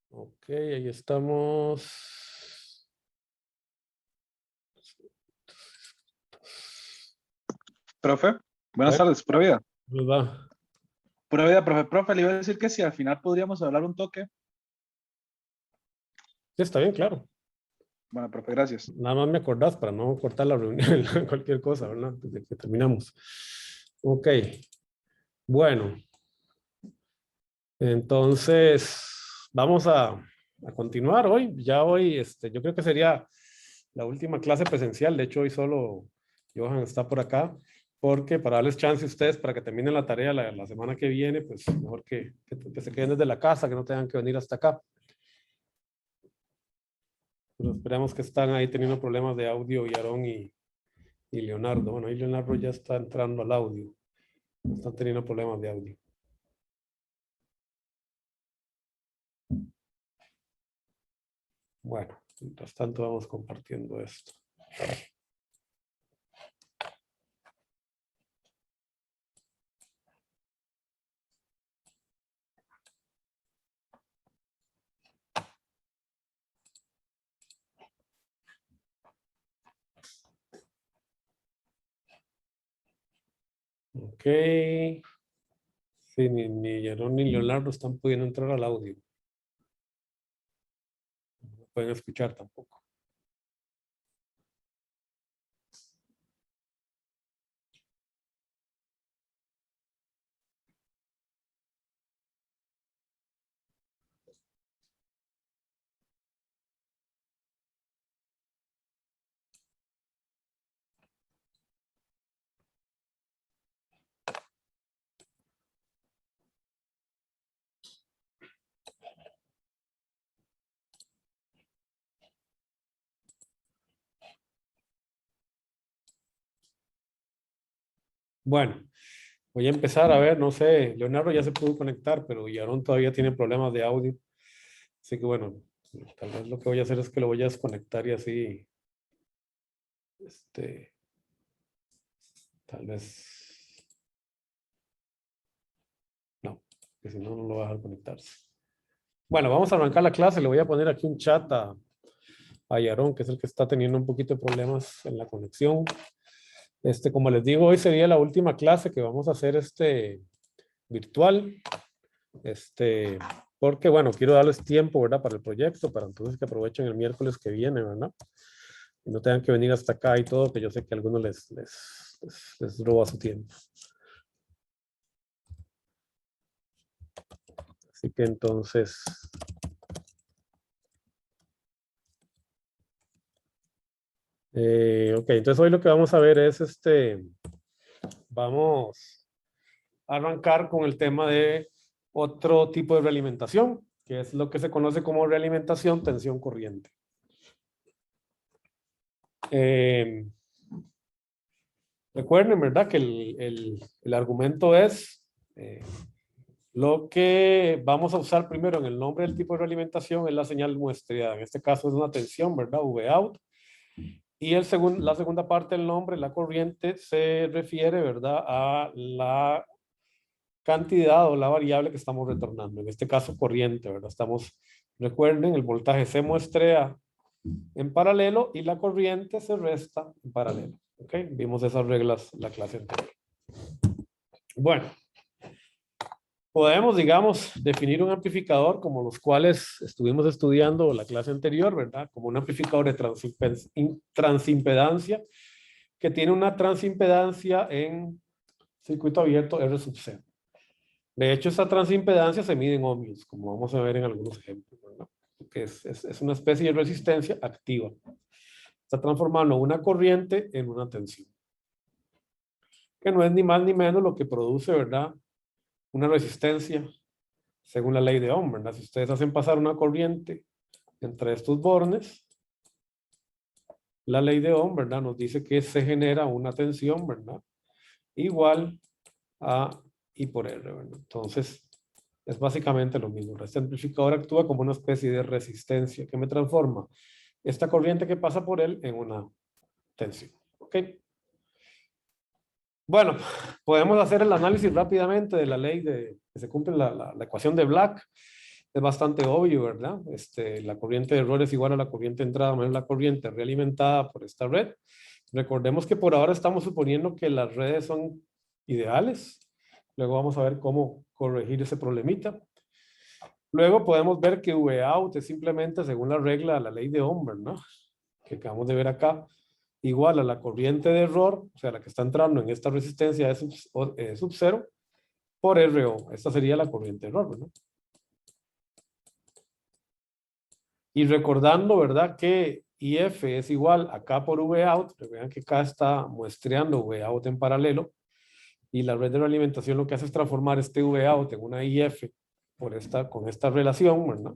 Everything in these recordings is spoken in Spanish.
Ok, ahí estamos. Profe, A buenas ver, tardes, pura vida. ¿cómo les va? Pura vida, profe, le iba a decir que si al final podríamos hablar un toque. Sí, está bien, claro. Bueno, profe, gracias. Nada más me acordás para no cortar la reunión, cualquier cosa, ¿verdad? Desde que terminamos. Ok, bueno, entonces vamos a continuar hoy. Ya hoy, yo creo que sería la última clase presencial. De hecho, hoy solo Johan está por acá, porque para darles chance a ustedes para que terminen la tarea la semana que viene, pues mejor que se queden desde la casa, que no tengan que venir hasta acá. Pero esperemos que están ahí teniendo problemas de audio y Aarón y Leonardo. Bueno, ahí Leonardo ya está entrando al audio. Están teniendo problemas de audio. Bueno, mientras tanto vamos compartiendo esto. Ok. Sí, ni Aarón ni Leonardo están pudiendo entrar al audio. No pueden escuchar tampoco. Bueno, voy a empezar a ver, no sé, Leonardo ya se pudo conectar, pero Aarón todavía tiene problemas de audio. Así que bueno, tal vez lo que voy a hacer es que lo voy a desconectar y así, este, tal vez, no, que si no, no lo va a dejar conectarse. Bueno, vamos a arrancar la clase. Le voy a poner aquí un chat a Yaron, que es el que está teniendo un poquito de problemas en la conexión. Como les digo, hoy sería la última clase que vamos a hacer virtual. Este, Porque, bueno, quiero darles tiempo, ¿verdad? Para el proyecto, para entonces que aprovechen el miércoles que viene, ¿verdad? Y no tengan que venir hasta acá y todo, que yo sé que a algunos les roba su tiempo. Así que entonces, ok, entonces hoy lo que vamos a ver es vamos a arrancar con el tema de otro tipo de realimentación, que es lo que se conoce como realimentación tensión corriente. Recuerden, ¿verdad? Que el argumento es lo que vamos a usar primero en el nombre del tipo de realimentación es la señal muestreada. En este caso es una tensión, ¿verdad? V out. Y la segunda parte del nombre, la corriente, se refiere, ¿verdad? A la cantidad o la variable que estamos retornando. En este caso, corriente, ¿verdad? Recuerden, el voltaje se muestrea en paralelo y la corriente se resta en paralelo. ¿Ok? Vimos esas reglas la clase anterior. Bueno, podemos, digamos, definir un amplificador como los cuales estuvimos estudiando la clase anterior, ¿verdad? Como un amplificador de transimpedancia que tiene una transimpedancia en circuito abierto R sub 0. De hecho, esa transimpedancia se mide en ohmios, como vamos a ver en algunos ejemplos, ¿verdad? Que es una especie de resistencia activa. Está transformando una corriente en una tensión, que no es ni más ni menos lo que produce, ¿verdad? Una resistencia según la ley de Ohm, ¿verdad? Si ustedes hacen pasar una corriente entre estos bornes, la ley de Ohm, ¿verdad? Nos dice que se genera una tensión, ¿verdad? Igual a I por R, ¿verdad? Entonces, es básicamente lo mismo. Este amplificador actúa como una especie de resistencia que me transforma esta corriente que pasa por él en una tensión. ¿Ok? Bueno, podemos hacer el análisis rápidamente de la ley que se cumple la ecuación de Black. es bastante obvio, ¿verdad? La corriente de error es igual a la corriente de entrada menos la corriente realimentada por esta red. Recordemos que por ahora estamos suponiendo que las redes son ideales. Luego vamos a ver cómo corregir ese problemita. Luego podemos ver que Vout es simplemente según la regla, la ley de Ohm, ¿no? Que acabamos de ver acá, igual a la corriente de error, o sea, la que está entrando en esta resistencia de sub 0 por RO. Esta sería la corriente de error, ¿no? Y recordando, ¿verdad? Que IF es igual a K por Vout. Vean que K está muestreando Vout en paralelo. Y la red de realimentación lo que hace es transformar este Vout en una IF con esta relación, ¿verdad?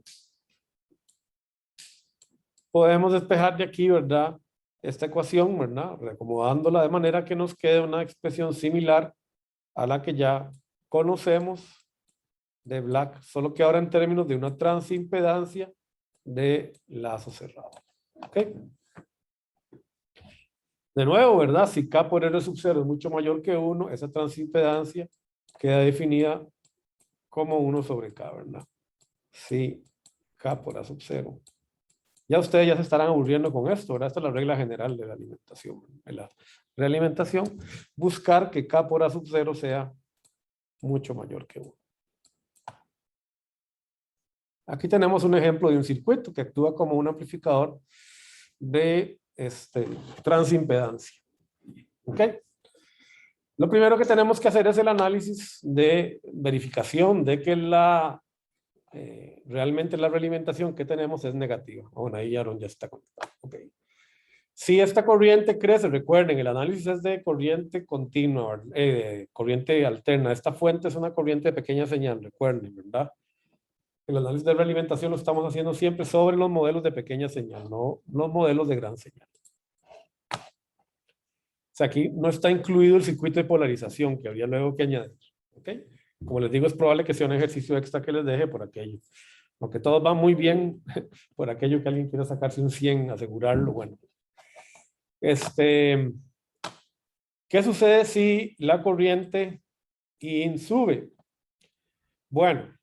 Podemos despejar de aquí, ¿verdad? Esta ecuación, ¿verdad? Reacomodándola de manera que nos quede una expresión similar a la que ya conocemos de Black, solo que ahora en términos de una transimpedancia de lazo cerrado. ¿Ok? De nuevo, ¿verdad? Si K por R sub 0 es mucho mayor que 1, esa transimpedancia queda definida como 1 sobre K, ¿verdad? Si K por A sub 0. Ya ustedes ya se estarán aburriendo con esto, ¿verdad? Esta es la regla general de la alimentación. De la realimentación, buscar que K por A sub 0 sea mucho mayor que 1. Aquí tenemos un ejemplo de un circuito que actúa como un amplificador de transimpedancia. ¿Ok? Lo primero que tenemos que hacer es el análisis de verificación de que realmente la realimentación que tenemos es negativa. Bueno, ahí Aaron ya está conectado. Okay. Si esta corriente crece, recuerden, el análisis es de corriente continua, corriente alterna. Esta fuente es una corriente de pequeña señal, recuerden, ¿verdad? El análisis de realimentación lo estamos haciendo siempre sobre los modelos de pequeña señal, no los modelos de gran señal. O sea, aquí no está incluido el circuito de polarización que habría luego que añadir. ¿Ok? Como les digo, es probable que sea un ejercicio extra que les deje por aquello. Aunque todos van muy bien, por aquello que alguien quiera sacarse un 100, asegurarlo, bueno. ¿Qué sucede si la corriente IN sube? Bueno,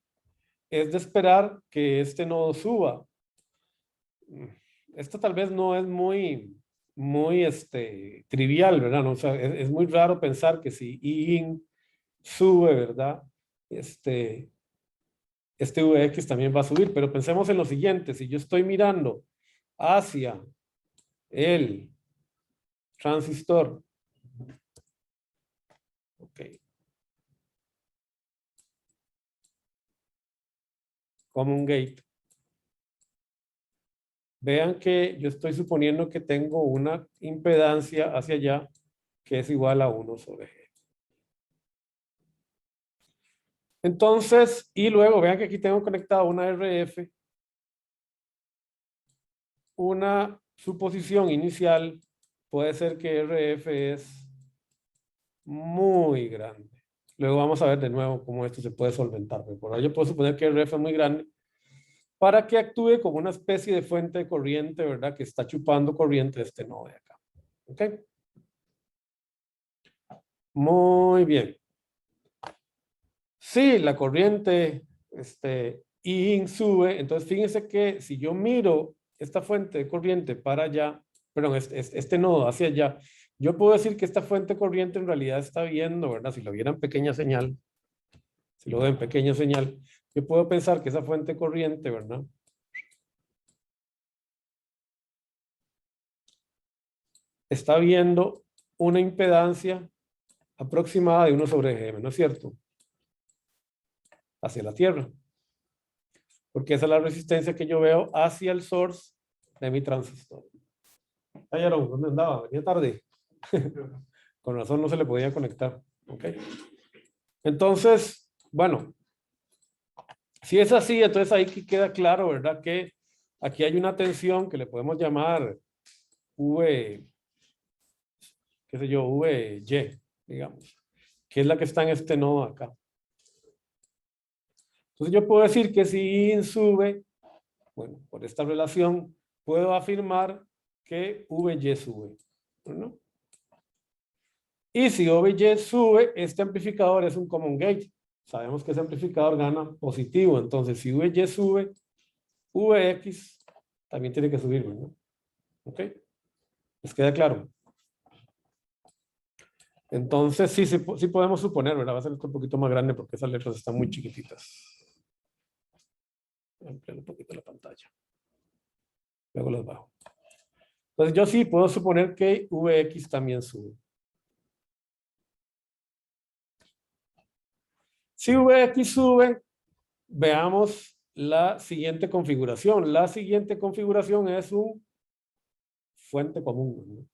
es de esperar que este nodo suba. Esto tal vez no es muy trivial, ¿verdad? No, o sea, es muy raro pensar que si IN sube, ¿verdad? Este Vx también va a subir, pero pensemos en lo siguiente, si yo estoy mirando hacia el transistor, ok, como un gate, vean que yo estoy suponiendo que tengo una impedancia hacia allá que es igual a 1 sobre G. Entonces, y luego vean que aquí tengo conectado una RF, una suposición inicial puede ser que RF es muy grande. Luego vamos a ver de nuevo cómo esto se puede solventar. Pero por ahora yo puedo suponer que RF es muy grande para que actúe como una especie de fuente de corriente, ¿verdad? Que está chupando corriente de este nodo de acá. ¿Ok? Muy bien. Si la corriente IN sube, entonces fíjense que si yo miro esta fuente de corriente para allá, perdón, este nodo hacia allá, yo puedo decir que esta fuente de corriente en realidad está viendo, ¿verdad? Si lo viera en pequeña señal, si lo veo en pequeña señal, yo puedo pensar que esa fuente de corriente, ¿verdad? Está viendo una impedancia aproximada de 1 sobre Gm, ¿no es cierto? Hacia la Tierra. Porque esa es la resistencia que yo veo hacia el source de mi transistor. Ay, Aaron, ¿dónde andaba? Venía tarde. Con razón no se le podía conectar. ¿Ok? Entonces, bueno, si es así, entonces ahí queda claro, ¿verdad? Que aquí hay una tensión que le podemos llamar V, qué sé yo, VY, digamos, que es la que está en este nodo acá. Entonces yo puedo decir que si IN sube, bueno, por esta relación, puedo afirmar que VY sube, ¿no? Y si VY sube, este amplificador es un common gate. sabemos que ese amplificador gana positivo. Entonces, si VY sube, VX también tiene que subir, ¿no? ¿Ok? ¿Les queda claro? Entonces, sí podemos suponer, ¿verdad? Va a ser esto un poquito más grande porque esas letras están muy chiquititas. Voy a ampliar un poquito la pantalla. Luego las bajo. Entonces, yo sí puedo suponer que VX también sube. Si VX sube, veamos la siguiente configuración. La siguiente configuración es un fuente común, ¿no?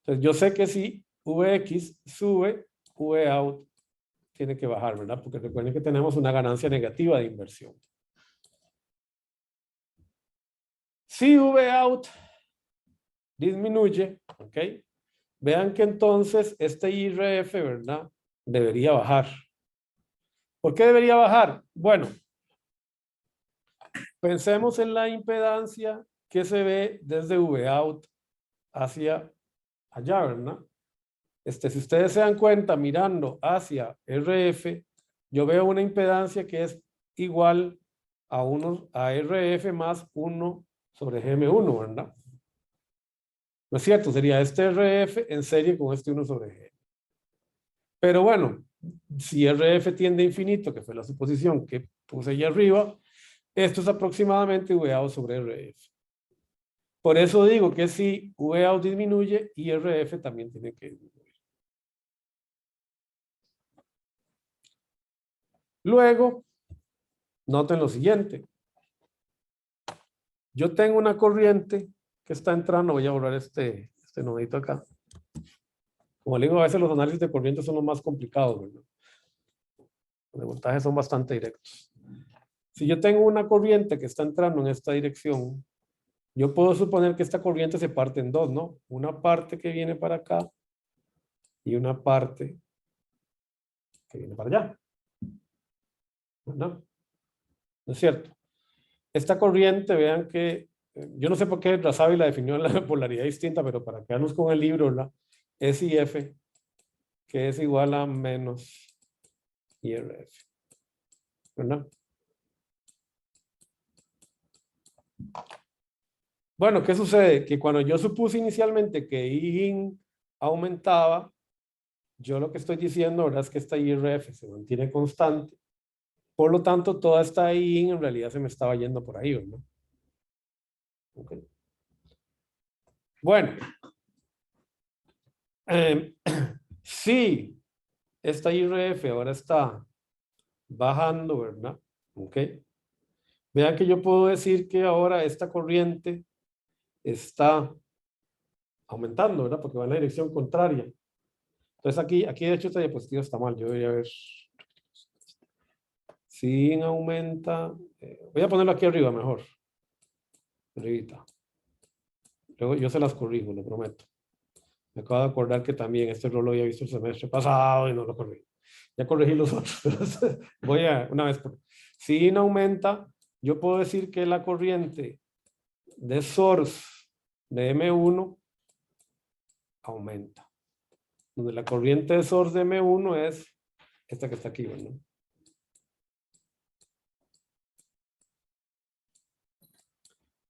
Entonces, yo sé que si VX sube, VOUT tiene que bajar, ¿verdad? Porque recuerden que tenemos una ganancia negativa de inversión. Si VOUT disminuye, ¿ok? Vean que entonces este IRF, ¿verdad? Debería bajar. ¿Por qué debería bajar? Bueno, pensemos en la impedancia que se ve desde VOUT hacia allá, ¿verdad? Si ustedes se dan cuenta, mirando hacia RF, yo veo una impedancia que es igual a RF más 1 sobre GM1, ¿verdad? No es cierto, sería este RF en serie con este 1 sobre G. Pero bueno, si RF tiende a infinito, que fue la suposición que puse ahí arriba, esto es aproximadamente VO sobre RF. Por eso digo que si VO disminuye, IRF también tiene que disminuir. Luego, noten lo siguiente. Yo tengo una corriente que está entrando, voy a borrar este nodito acá. Como le digo, a veces los análisis de corriente son los más complicados, ¿verdad? Los de voltaje son bastante directos. Si yo tengo una corriente que está entrando en esta dirección, yo puedo suponer que esta corriente se parte en dos, ¿no? Una parte que viene para acá y una parte que viene para allá. ¿No? ¿No es cierto? Esta corriente, vean que, yo no sé por qué Razavi la definió en la polaridad distinta, pero para quedarnos con el libro, ¿verdad? SIF, que es igual a menos IRF. ¿Verdad? Bueno, ¿qué sucede? Que cuando yo supuse inicialmente que IIN aumentaba, yo lo que estoy diciendo, ¿verdad? Es que esta IRF se mantiene constante. Por lo tanto, toda esta IIN en realidad se me estaba yendo por ahí, ¿verdad? Okay. Bueno, sí, esta IRF ahora está bajando, ¿verdad? Ok. Vean que yo puedo decir que ahora esta corriente está aumentando, ¿verdad? Porque va en la dirección contraria. Entonces aquí de hecho esta diapositiva está mal. Yo debería ver. Si aumenta. Voy a ponerlo aquí arriba mejor. Arribita. Luego yo se las corrijo, lo prometo. Me acabo de acordar que también este error lo había visto el semestre pasado y no lo corregí. Ya corregí los otros. Voy a, una vez por. Si aumenta, yo puedo decir que la corriente de source de M1 aumenta. Donde la corriente de source de M1 es esta que está aquí, ¿verdad?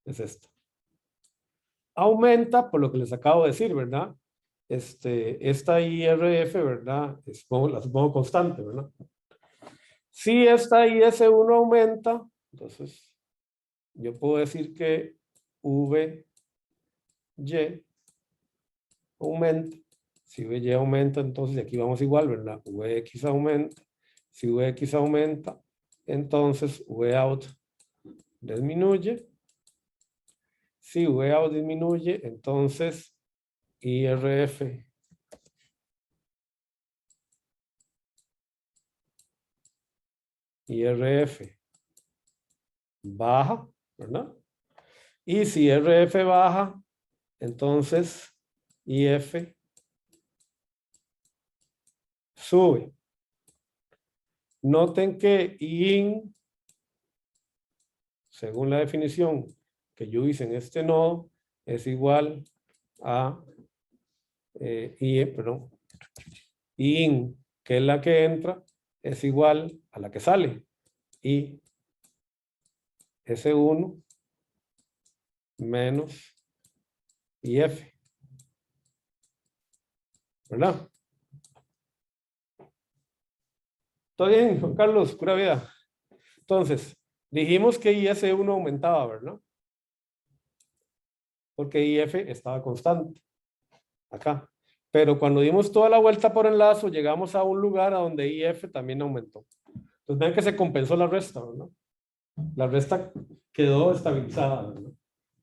Es esta. Aumenta por lo que les acabo de decir, ¿verdad? Esta IRF, ¿verdad? La supongo constante, ¿verdad? Si esta IS1 aumenta, entonces yo puedo decir que VY aumenta. Si VY aumenta, entonces aquí vamos igual, ¿verdad? VX aumenta. Si VX aumenta, entonces VOUT disminuye. Si VOUT disminuye, entonces IRF baja, ¿verdad? Y si RF baja, entonces IF sube. Noten que IN, según la definición que yo hice en este nodo, es igual a IN, que es la que entra, es igual a la que sale. Y S1 menos IF. ¿Verdad? ¿Todo bien, Juan Carlos? Pura vida. Entonces, dijimos que IS1 aumentaba, ¿verdad? Porque IF estaba constante. Acá. Pero cuando dimos toda la vuelta por el lazo, llegamos a un lugar a donde IF también aumentó. Entonces vean que se compensó la resta, ¿verdad? La resta quedó estabilizada, ¿verdad?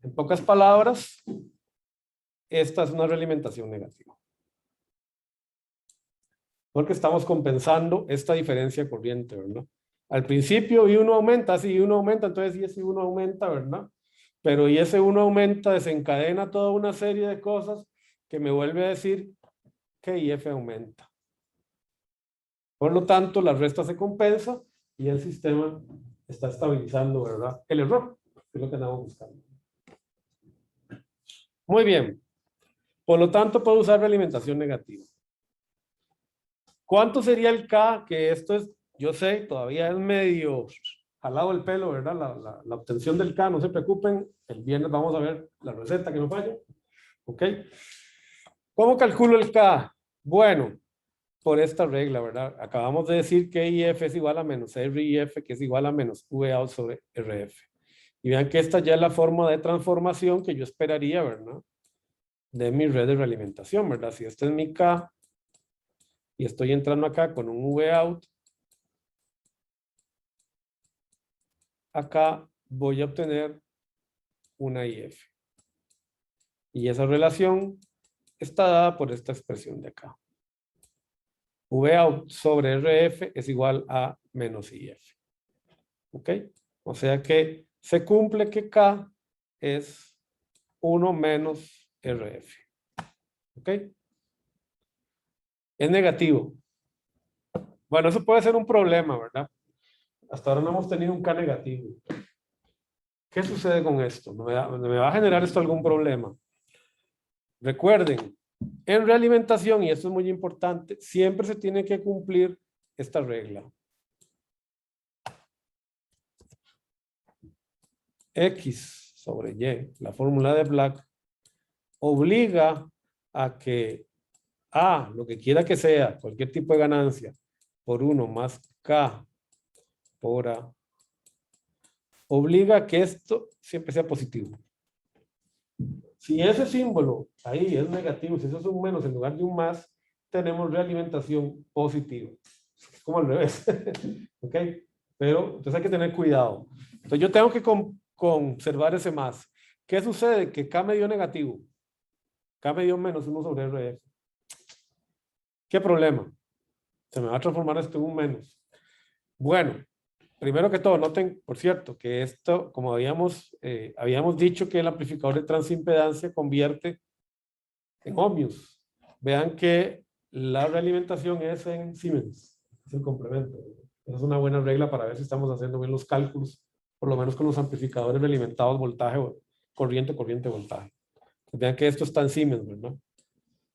En pocas palabras, esta es una realimentación negativa. Porque estamos compensando esta diferencia corriente, ¿verdad? Al principio I1 aumenta, sí, I1 aumenta, entonces IS1 aumenta, ¿verdad? Pero IS1 aumenta, desencadena toda una serie de cosas que me vuelve a decir que IF aumenta. Por lo tanto, la resta se compensa y el sistema está estabilizando, ¿verdad? El error, que es lo que andamos buscando. Muy bien. Por lo tanto, puedo usar realimentación negativa. ¿Cuánto sería el K? Que esto es, yo sé, todavía es medio jalado el pelo, ¿verdad? La obtención del K, no se preocupen. El viernes vamos a ver la receta que no falla. ¿Ok? ¿Cómo calculo el K? Bueno, por esta regla, ¿verdad? Acabamos de decir que IF es igual a menos RIF, que es igual a menos VOUT sobre RF. Y vean que esta ya es la forma de transformación que yo esperaría, ¿verdad? De mi red de realimentación, ¿verdad? Si este es mi K y estoy entrando acá con un VOUT, acá voy a obtener una IF. Y esa relación está dada por esta expresión de acá. VOUT sobre RF es igual a menos IF. ¿Ok? O sea que se cumple que K es 1 menos RF. ¿Ok? Es negativo. Bueno, eso puede ser un problema, ¿verdad? Hasta ahora no hemos tenido un K negativo. ¿Qué sucede con esto? ¿Me va a generar esto algún problema? Recuerden, en realimentación, y esto es muy importante, siempre se tiene que cumplir esta regla. X sobre Y, la fórmula de Black, obliga a que A, lo que quiera que sea, cualquier tipo de ganancia, por 1 más K por A, obliga a que esto siempre sea positivo. Si ese símbolo ahí es negativo, si eso es un menos en lugar de un más, tenemos realimentación positiva. Es como al revés. ¿Ok? Pero entonces hay que tener cuidado. Entonces yo tengo que conservar ese más. ¿Qué sucede? Que K me dio negativo. K me dio menos 1 sobre RF. ¿Qué problema? Se me va a transformar esto en un menos. Bueno, primero que todo, noten, por cierto, que esto, como habíamos dicho que el amplificador de transimpedancia convierte en ohmios. Vean que la realimentación es en Siemens, es el complemento. Esa es una buena regla para ver si estamos haciendo bien los cálculos, por lo menos con los amplificadores realimentados voltaje, corriente, voltaje. Vean que esto está en Siemens, ¿verdad?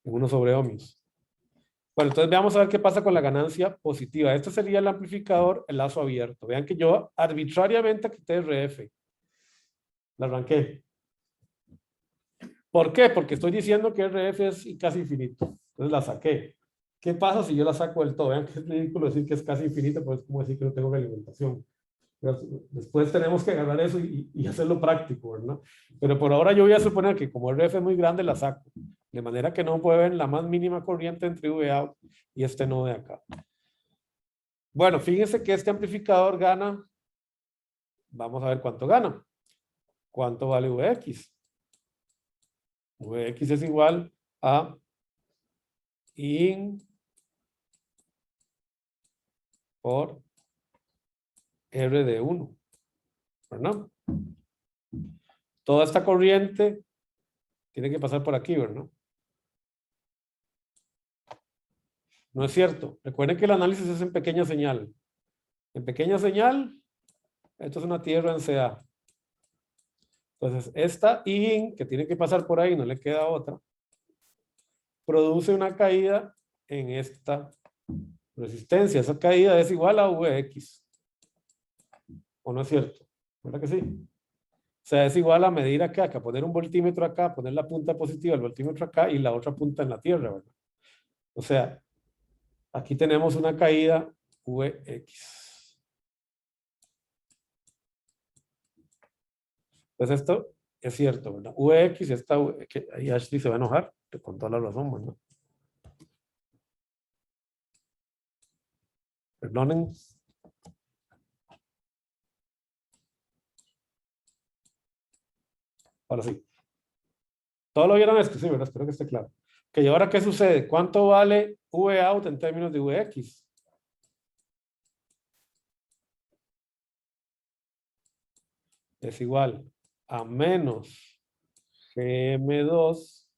En 1 sobre ohmios. Bueno, entonces veamos a ver qué pasa con la ganancia positiva. Este sería el amplificador, el lazo abierto. Vean que yo arbitrariamente quité RF. La arranqué. ¿Por qué? Porque estoy diciendo que RF es casi infinito. Entonces la saqué. ¿Qué pasa si yo la saco del todo? Vean que es ridículo decir que es casi infinito, pues es como decir que no tengo realimentación. Después tenemos que agarrar eso y hacerlo práctico, ¿verdad? Pero por ahora yo voy a suponer que como RF es muy grande, la saco. De manera que no puede haber la más mínima corriente entre VOUT y este nodo de acá. Bueno, fíjense que este amplificador gana. Vamos a ver cuánto gana. ¿Cuánto vale Vx? Vx es igual a IN por R de 1. ¿Verdad? Toda esta corriente tiene que pasar por aquí, ¿verdad? No es cierto. Recuerden que el análisis es en pequeña señal. En pequeña señal, esto es una tierra en CA. Entonces, esta IN, que tiene que pasar por ahí, no le queda otra, produce una caída en esta Resistencia, esa caída es igual a Vx. ¿O no es cierto? ¿Verdad que sí? O sea, es igual a medir acá, que poner un voltímetro acá, poner la punta positiva del voltímetro acá y la otra punta en la Tierra, ¿verdad? O sea, aquí tenemos una caída Vx. Pues esto es cierto, ¿verdad? Vx, ahí Ashley se va a enojar, con toda la razón, ¿verdad? Perdonen. Ahora sí. ¿Todo lo vieron esto? Sí, ¿verdad? Espero que esté claro. ¿Y ahora qué sucede? ¿Cuánto vale V out en términos de Vx? Es igual a menos Gm2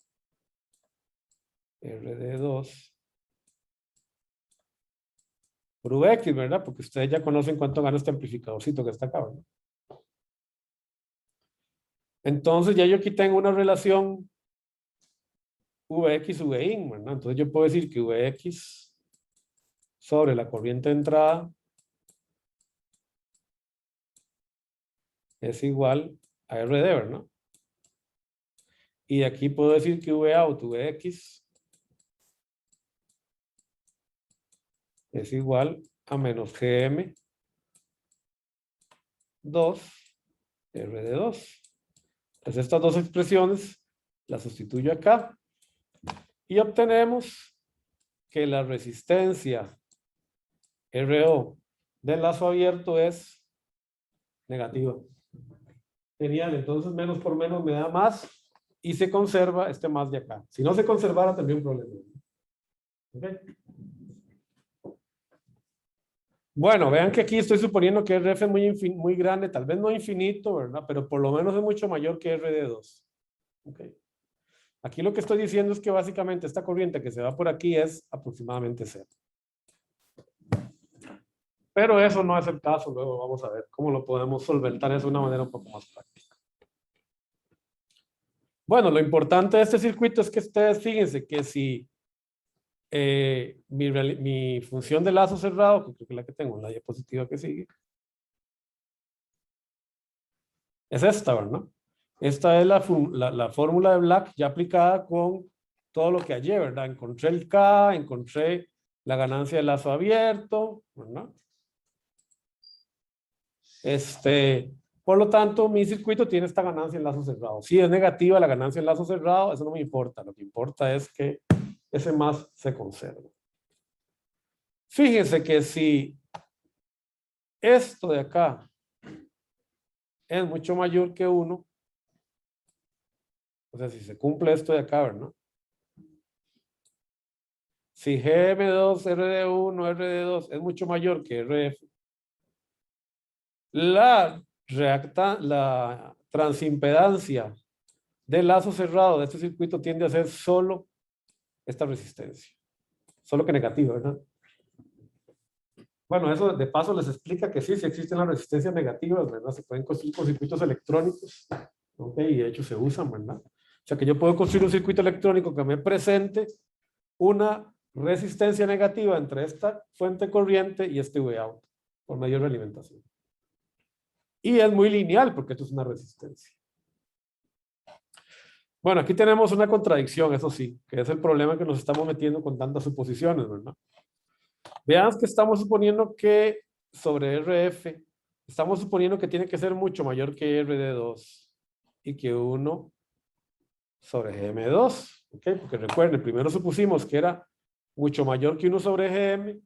Rd2 por Vx, ¿verdad? Porque ustedes ya conocen cuánto gana este amplificadorcito que está acá, ¿verdad? Entonces ya yo aquí tengo una relación Vx, Vin, ¿verdad? Entonces yo puedo decir que Vx sobre la corriente de entrada es igual a Rd, ¿verdad? Y aquí puedo decir que V out, Vx es igual a menos Gm 2 Rd2. Entonces estas dos expresiones las sustituyo acá y obtenemos que la resistencia RO del lazo abierto es negativa. Genial, entonces menos por menos me da más y se conserva este más de acá. Si no se conservara, tendría un problema. ¿Okay? Bueno, vean que aquí estoy suponiendo que RF es muy grande, tal vez no infinito, ¿verdad? Pero por lo menos es mucho mayor que RD2. Okay. Aquí lo que estoy diciendo es que básicamente esta corriente que se va por aquí es aproximadamente cero. Pero eso no es el caso, luego vamos a ver cómo lo podemos solventar eso de una manera un poco más práctica. Bueno, lo importante de este circuito es que ustedes fíjense que si mi función de lazo cerrado, que creo que es la que tengo en la diapositiva que sigue, es esta, ¿verdad? Esta es la fórmula de Black ya aplicada con todo lo que hallé, ¿verdad? Encontré el K, encontré la ganancia de lazo abierto, ¿verdad? Por lo tanto, mi circuito tiene esta ganancia en lazo cerrado. Si es negativa la ganancia en lazo cerrado, eso no me importa. Lo que importa es que ese más se conserve. Fíjense que si esto de acá es mucho mayor que 1, o sea, si se cumple esto de acá, ¿verdad? Si Gm2, Rd1, Rd2 es mucho mayor que Rf, la transimpedancia del lazo cerrado de este circuito tiende a ser solo esta resistencia. Solo que negativa, ¿verdad? Bueno, eso de paso les explica que sí existen las resistencias negativas, ¿verdad? Se pueden construir con circuitos electrónicos, ¿ok? Y de hecho se usan, ¿verdad? O sea que yo puedo construir un circuito electrónico que me presente una resistencia negativa entre esta fuente corriente y este V-out por medio de realimentación. Y es muy lineal porque esto es una resistencia. Bueno, aquí tenemos una contradicción, eso sí, que es el problema que nos estamos metiendo con tantas suposiciones, ¿verdad? Vean que estamos suponiendo que sobre RF, estamos suponiendo que tiene que ser mucho mayor que RD2 y que 1 sobre GM2, ¿ok? Porque recuerden, primero supusimos que era mucho mayor que 1 sobre GM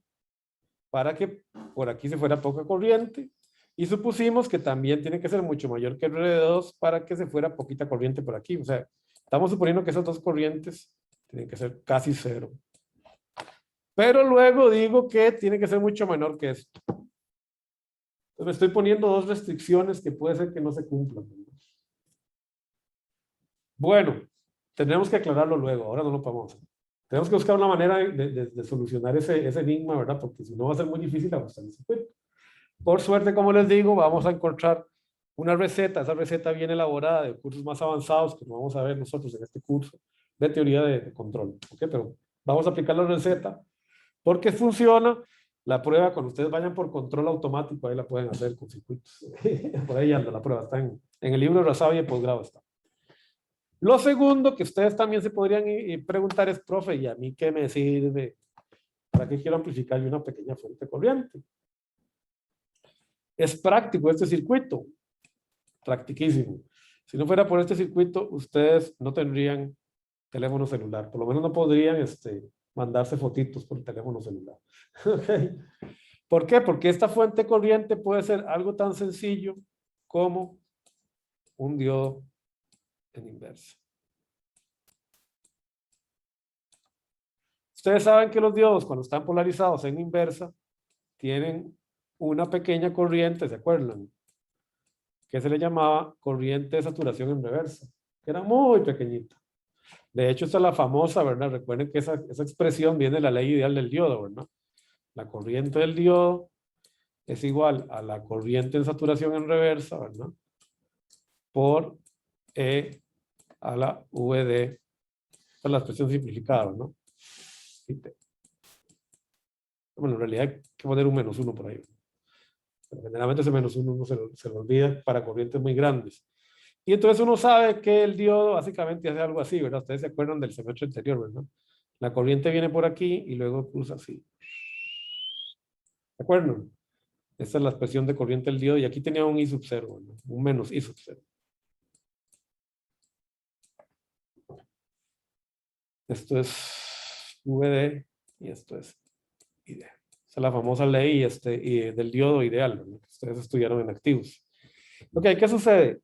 para que por aquí se fuera poca corriente y supusimos que también tiene que ser mucho mayor que RD2 para que se fuera poquita corriente por aquí. O sea, estamos suponiendo que esas dos corrientes tienen que ser casi cero. Pero luego digo que tiene que ser mucho menor que esto. Entonces me estoy poniendo dos restricciones que puede ser que no se cumplan. Bueno, tendremos que aclararlo luego, ahora no lo podemos hacer. Tenemos que buscar una manera de solucionar ese enigma, ¿verdad? Porque si no va a ser muy difícil ajustar el circuito. Por suerte, como les digo, vamos a encontrar una receta. Esa receta bien elaborada de cursos más avanzados que vamos a ver nosotros en este curso de teoría de control. ¿Ok? Pero vamos a aplicar la receta Porque funciona la prueba cuando ustedes vayan por control automático, ahí la pueden hacer con circuitos. Por ahí anda la prueba, está en el libro de Razavi de posgrado está. Lo segundo que ustedes también se podrían preguntar es, profe, ¿y a mí qué me sirve? ¿Para qué quiero amplificar yo una pequeña fuente de corriente? Es práctico este circuito, practiquísimo. Si no fuera por este circuito, ustedes no tendrían teléfono celular, por lo menos no podrían mandarse fotitos por el teléfono celular. ¿Okay? ¿Por qué? Porque esta fuente de corriente puede ser algo tan sencillo como un diodo en inversa. Ustedes saben que los diodos, cuando están polarizados en inversa, tienen una pequeña corriente, ¿se acuerdan? Que se le llamaba corriente de saturación en reversa, que era muy pequeñita. De hecho, esta es la famosa, ¿verdad? Recuerden que esa expresión viene de la ley ideal del diodo, ¿verdad? La corriente del diodo es igual a la corriente en saturación en reversa, ¿verdad? Por E a la VD. Esta es la expresión simplificada, ¿no? Bueno, en realidad hay que poner un -1 por ahí. Pero generalmente ese -1 uno se lo olvida para corrientes muy grandes. Y entonces uno sabe que el diodo básicamente hace algo así, ¿verdad? Ustedes se acuerdan del semestre anterior, ¿verdad? La corriente viene por aquí y luego cruza así. ¿Se acuerdan? Esta es la expresión de corriente del diodo y aquí tenía un I sub 0, ¿no? Un menos I sub 0. Esto es VD y esto es ID. Esa es la famosa ley del diodo ideal, ¿no? Que ustedes estudiaron en activos. Ok, ¿qué sucede?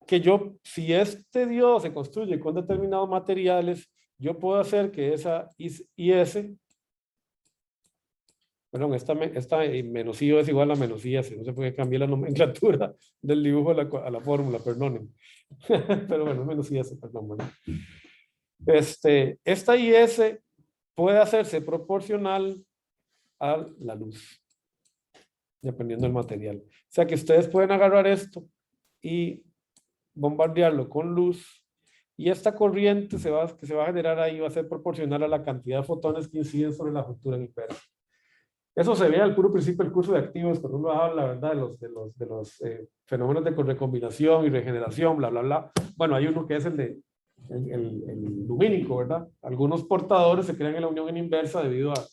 Que yo, si este diodo se construye con determinados materiales, yo puedo hacer que esa IS, perdón, esta menos I es igual a menos IS, no sé por qué cambié la nomenclatura del dibujo a la fórmula, perdonen. Pero bueno, menos IS, perdón. Bueno. Esta IS puede hacerse proporcional a la luz, dependiendo del material. O sea que ustedes pueden agarrar esto y bombardearlo con luz y esta corriente que se va a generar ahí va a ser proporcional a la cantidad de fotones que inciden sobre la juntura en inversa. Eso se ve al puro principio del curso de activos, cuando uno habla, ¿verdad?, de los fenómenos de recombinación y regeneración, bla, bla, bla. Bueno, hay uno que es el lumínico, ¿verdad? Algunos portadores se crean en la unión en inversa debido a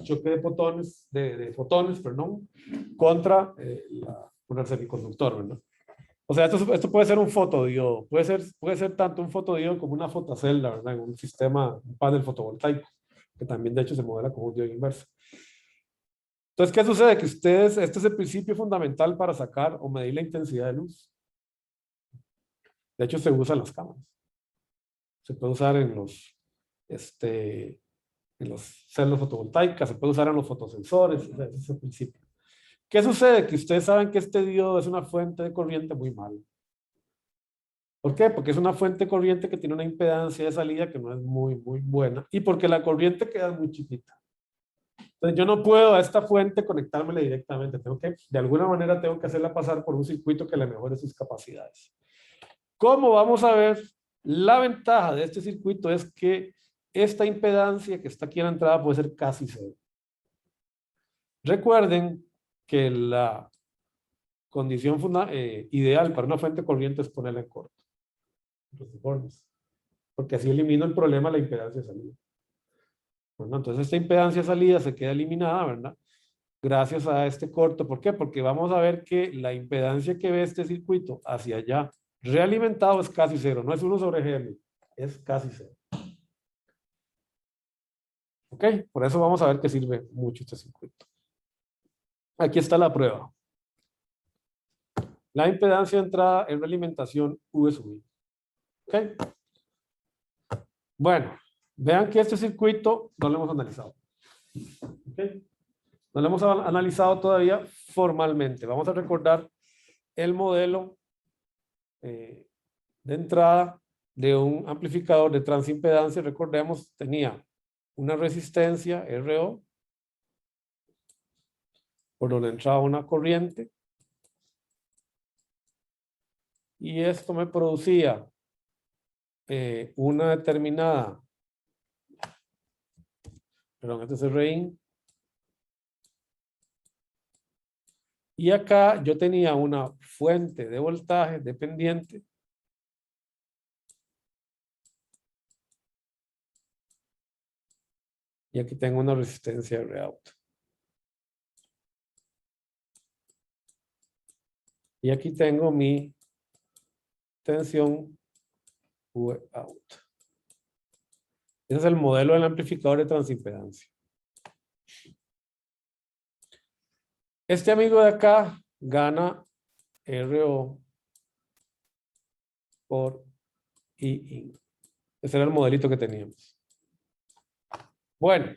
choque de fotones, perdón, contra el semiconductor, ¿verdad? O sea, esto puede ser un fotodiodo, puede ser tanto un fotodiodo como una fotocelda, ¿verdad? En un sistema, un panel fotovoltaico, que también de hecho se modela como un diodo inverso. Entonces, ¿qué sucede? Que este es el principio fundamental para sacar o medir la intensidad de luz. De hecho, se usa en las cámaras. Se puede usar en los celdas fotovoltaicas, se puede usar en los fotosensores, ese es el principio. ¿Qué sucede? Que ustedes saben que este diodo es una fuente de corriente muy mala. ¿Por qué? Porque es una fuente de corriente que tiene una impedancia de salida que no es muy, muy buena y porque la corriente queda muy chiquita. Entonces yo no puedo a esta fuente conectármela directamente. De alguna manera tengo que hacerla pasar por un circuito que le mejore sus capacidades. ¿Cómo vamos a ver? La ventaja de este circuito es que esta impedancia que está aquí en la entrada puede ser casi cero. Recuerden que la condición ideal para una fuente de corriente es ponerla en corto. Porque así elimino el problema de la impedancia de salida. Bueno, entonces esta impedancia de salida se queda eliminada, ¿verdad? Gracias a este corto. ¿Por qué? Porque vamos a ver que la impedancia que ve este circuito hacia allá, realimentado, es casi cero. No es 1 sobre GM, es casi cero. ¿Ok? Por eso vamos a ver que sirve mucho este circuito. Aquí está la prueba. La impedancia de entrada en realimentación V sub I. ¿Ok? Bueno, vean que este circuito no lo hemos analizado. ¿Ok? No lo hemos analizado todavía formalmente. Vamos a recordar el modelo de entrada de un amplificador de transimpedancia. Recordemos, tenía una resistencia RO por donde entraba una corriente y esto me producía una determinada, perdón, este es el RIN, Y acá yo tenía una fuente de voltaje dependiente. Y aquí tengo una resistencia Rout. Y aquí tengo mi tensión Vout. Ese es el modelo del amplificador de transimpedancia. Este amigo de acá gana RO por Iin. Ese era el modelito que teníamos. Bueno,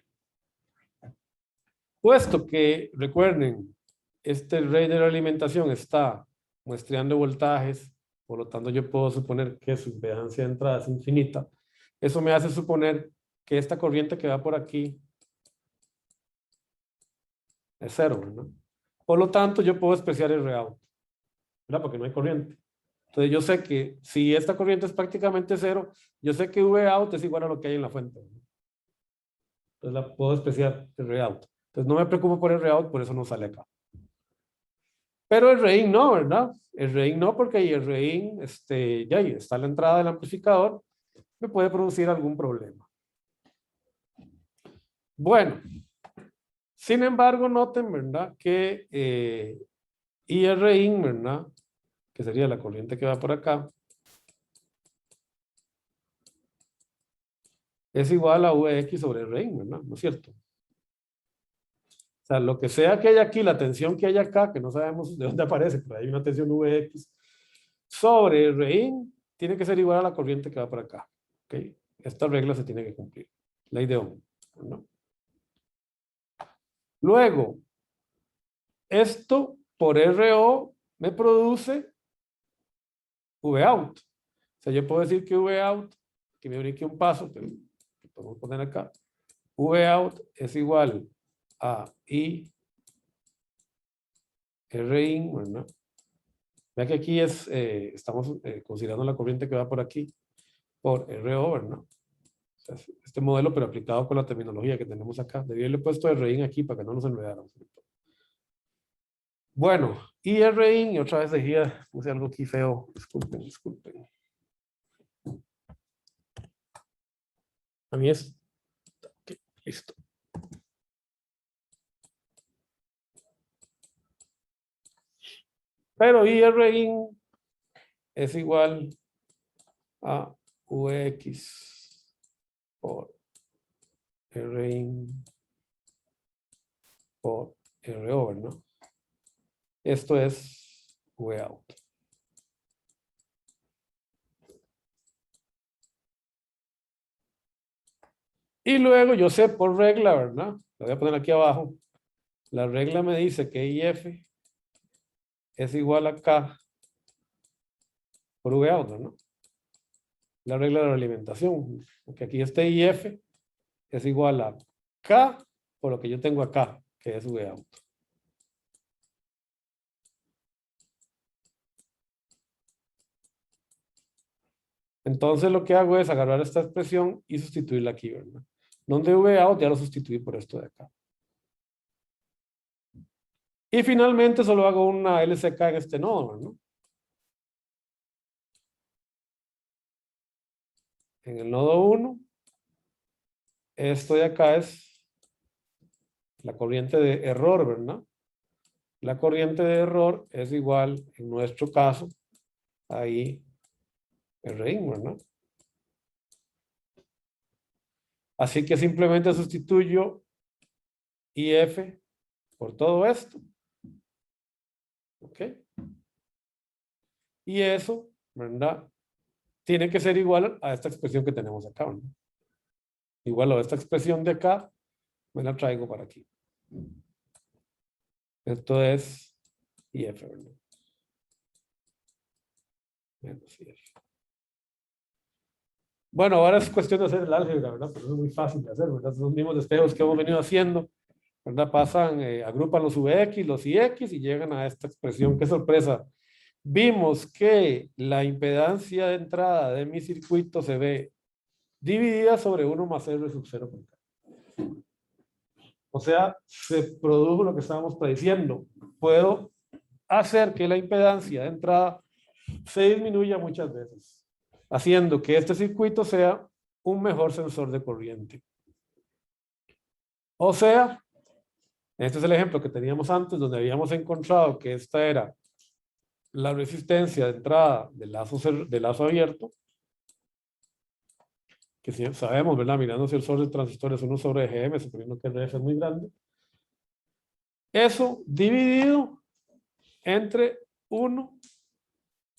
puesto que, recuerden, este rey de la alimentación está muestreando voltajes, por lo tanto yo puedo suponer que su impedancia de entrada es infinita. Eso me hace suponer que esta corriente que va por aquí es cero, ¿verdad? Por lo tanto, yo puedo despreciar el Rout, ¿verdad? Porque no hay corriente. Entonces yo sé que si esta corriente es prácticamente cero, yo sé que Vout es igual a lo que hay en la fuente, ¿verdad? Entonces la puedo despreciar el Rout. Entonces no me preocupo por el Rout, por eso no sale acá. Pero el Rein no, ¿verdad? El Rein no, porque ahí el Rein, ya ahí está la entrada del amplificador, me puede producir algún problema. Bueno, sin embargo, noten, ¿verdad? Que IRIN, ¿verdad? Que sería la corriente que va por acá, es igual a Vx sobre Rein, ¿verdad? ¿No es cierto? O sea, lo que sea que haya aquí, la tensión que haya acá, que no sabemos de dónde aparece, pero hay una tensión Vx, sobre Rein, tiene que ser igual a la corriente que va por acá. ¿Ok? Esta regla se tiene que cumplir. Ley de Ohm, ¿no? Luego, esto por RO me produce Vout. O sea, yo puedo decir que Vout, que me brinque un paso, pero vamos a poner acá. Vout es igual a I Rin, ¿verdad? Vea que aquí estamos considerando la corriente que va por aquí, por RO, ¿verdad? O sea, este modelo, pero aplicado con la terminología que tenemos acá. Debí haberle puesto Rin aquí para que no nos enredáramos. Bueno, y Rin, y otra vez decía, puse algo aquí feo, disculpen, disculpen. A mí es... Okay, listo. Pero IRIN es igual a Vx por RIN por RO, ¿no? Esto es Vout. Y luego yo sé por regla, ¿verdad? Lo voy a poner aquí abajo. La regla me dice que IF es igual a K por Vout, ¿no? La regla de la alimentación. Porque aquí este IF es igual a K por lo que yo tengo acá, que es Vout. Entonces lo que hago es agarrar esta expresión y sustituirla aquí, ¿verdad? Donde Vout ya lo sustituí por esto de acá. Y finalmente solo hago una LCK en este nodo, ¿no? En el nodo 1, esto de acá es la corriente de error, ¿verdad? La corriente de error es igual, en nuestro caso, ahí, RIN, ¿verdad? Así que simplemente sustituyo IF por todo esto. ¿Ok? Y eso, ¿verdad? Tiene que ser igual a esta expresión que tenemos acá, ¿verdad? Igual a esta expresión de acá, me la traigo para aquí. Esto es IF, ¿verdad? Menos IF. Bueno, ahora es cuestión de hacer el álgebra, ¿verdad? Pero es muy fácil de hacer, ¿verdad? Son los mismos despejos que hemos venido haciendo, ¿verdad? Pasan, agrupan los Vx, los Ix y llegan a esta expresión. ¡Qué sorpresa! Vimos que la impedancia de entrada de mi circuito se ve dividida sobre 1 más R sub 0 por K. O sea, se produjo lo que estábamos prediciendo. Puedo hacer que la impedancia de entrada se disminuya muchas veces, haciendo que este circuito sea un mejor sensor de corriente. O sea, este es el ejemplo que teníamos antes, donde habíamos encontrado que esta era la resistencia de entrada del lazo abierto, que si sabemos, ¿verdad? Mirando si el sol del transistor es 1 sobre GM, suponiendo que el RF es muy grande. Eso dividido entre 1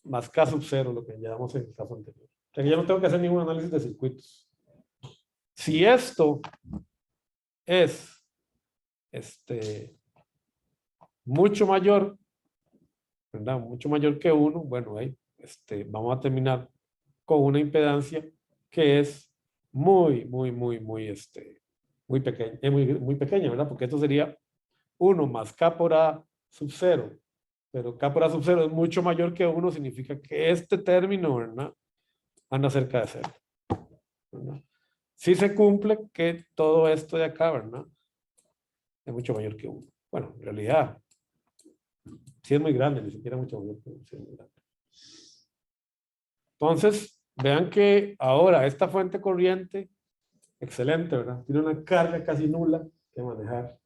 más K sub 0, lo que llamamos en el caso anterior. O sea que yo no tengo que hacer ningún análisis de circuitos. Si esto es mucho mayor, ¿verdad? Mucho mayor que 1, bueno, ahí vamos a terminar con una impedancia que es muy pequeña, muy pequeña, ¿verdad? Porque esto sería 1 más K por A sub 0, pero K por A sub 0 es mucho mayor que 1, significa que este término, ¿verdad? Anda cerca de 0, ¿verdad? Si se cumple que todo esto de acá, ¿verdad? Es mucho mayor que 1. Bueno, en realidad, sí es muy grande, ni siquiera mucho mayor que 1, sí es muy grande. Entonces, vean que ahora esta fuente corriente, excelente, ¿verdad? Tiene una carga casi nula que manejar.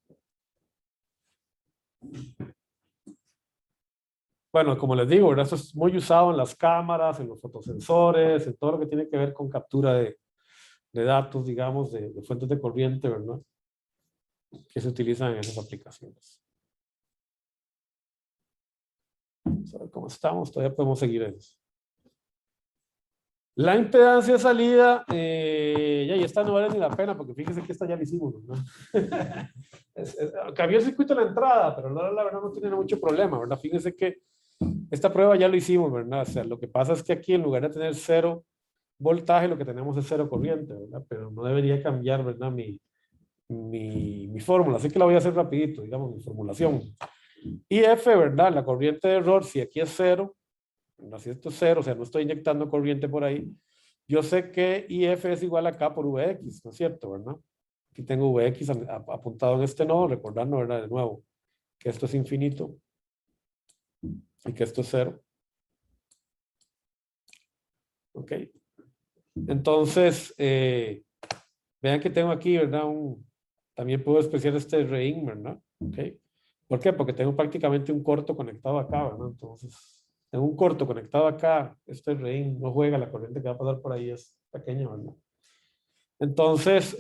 Bueno, como les digo, ¿verdad? Esto es muy usado en las cámaras, en los fotosensores, en todo lo que tiene que ver con captura de datos, digamos, de fuentes de corriente, ¿verdad? Que se utilizan en esas aplicaciones. Vamos a ver cómo estamos, todavía podemos seguir en eso. La impedancia de salida, y esta no vale ni la pena, porque fíjense que esta ya la hicimos, ¿no? Cambió el circuito en la entrada, pero la verdad no tiene mucho problema, ¿verdad? Fíjense que esta prueba ya lo hicimos, ¿verdad? O sea, lo que pasa es que aquí en lugar de tener 0 voltaje, lo que tenemos es 0 corriente, ¿verdad? Pero no debería cambiar, ¿verdad? Mi fórmula, así que la voy a hacer rapidito, digamos, mi formulación. IF, ¿verdad? La corriente de error, si aquí es 0, si esto es 0, o sea, no estoy inyectando corriente por ahí, yo sé que IF es igual a K por Vx, ¿no es cierto, verdad? Aquí tengo Vx apuntado en este nodo, recordando, ¿verdad? De nuevo, que esto es infinito y que esto es 0. ¿Ok? Entonces, vean que tengo aquí, ¿verdad? También puedo especiar este rein, ¿verdad? ¿Ok? ¿Por qué? Porque tengo prácticamente un corto conectado acá, ¿verdad? Entonces, tengo un corto conectado acá, este rein no juega, la corriente que va a pasar por ahí es pequeña, ¿verdad? Entonces,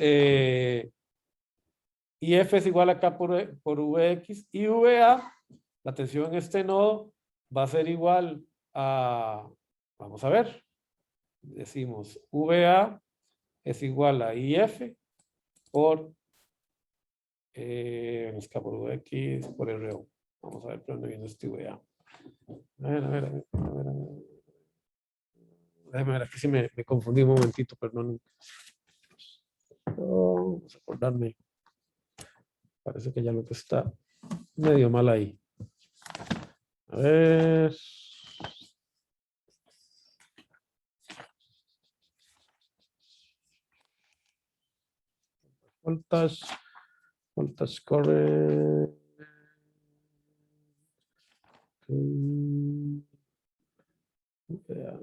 IF es igual a K por Vx y VA, la tensión en este nodo va a ser igual a, vamos a ver, decimos VA es igual a IF por K por Vx por RO. Vamos a ver por dónde viene este VA. A ver. Déjame ver, aquí sí me confundí un momentito, perdón. Vamos a acordarme. Parece que ya lo que está medio mal ahí. A ver. Voltage current. Yeah.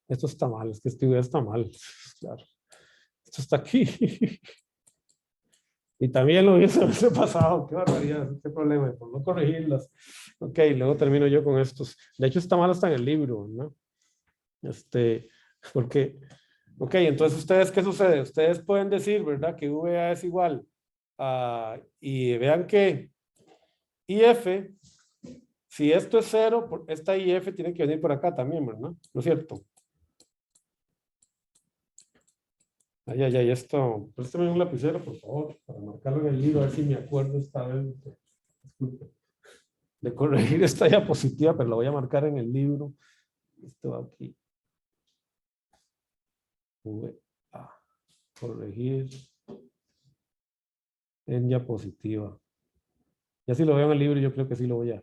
Esto está mal, es que este video está mal. Claro. Esto está aquí. Y también lo hubiese pasado. Qué barbaridad, qué problema, por no corregirlas. Ok, luego termino yo con estos. De hecho, está mal hasta en el libro, ¿no? Porque, ok, entonces ustedes, ¿qué sucede? Ustedes pueden decir, ¿verdad? Que VA es igual a, y vean que IF, si esto es 0, esta IF tiene que venir por acá también, ¿verdad? ¿No es cierto? Ay, esto. Préstame un lapicero, por favor, para marcarlo en el libro, a ver si me acuerdo esta vez. de corregir esta diapositiva, pero la voy a marcar en el libro. Esto va aquí. VA. Corregir en diapositiva. Ya si lo veo en el libro, yo creo que sí lo voy a.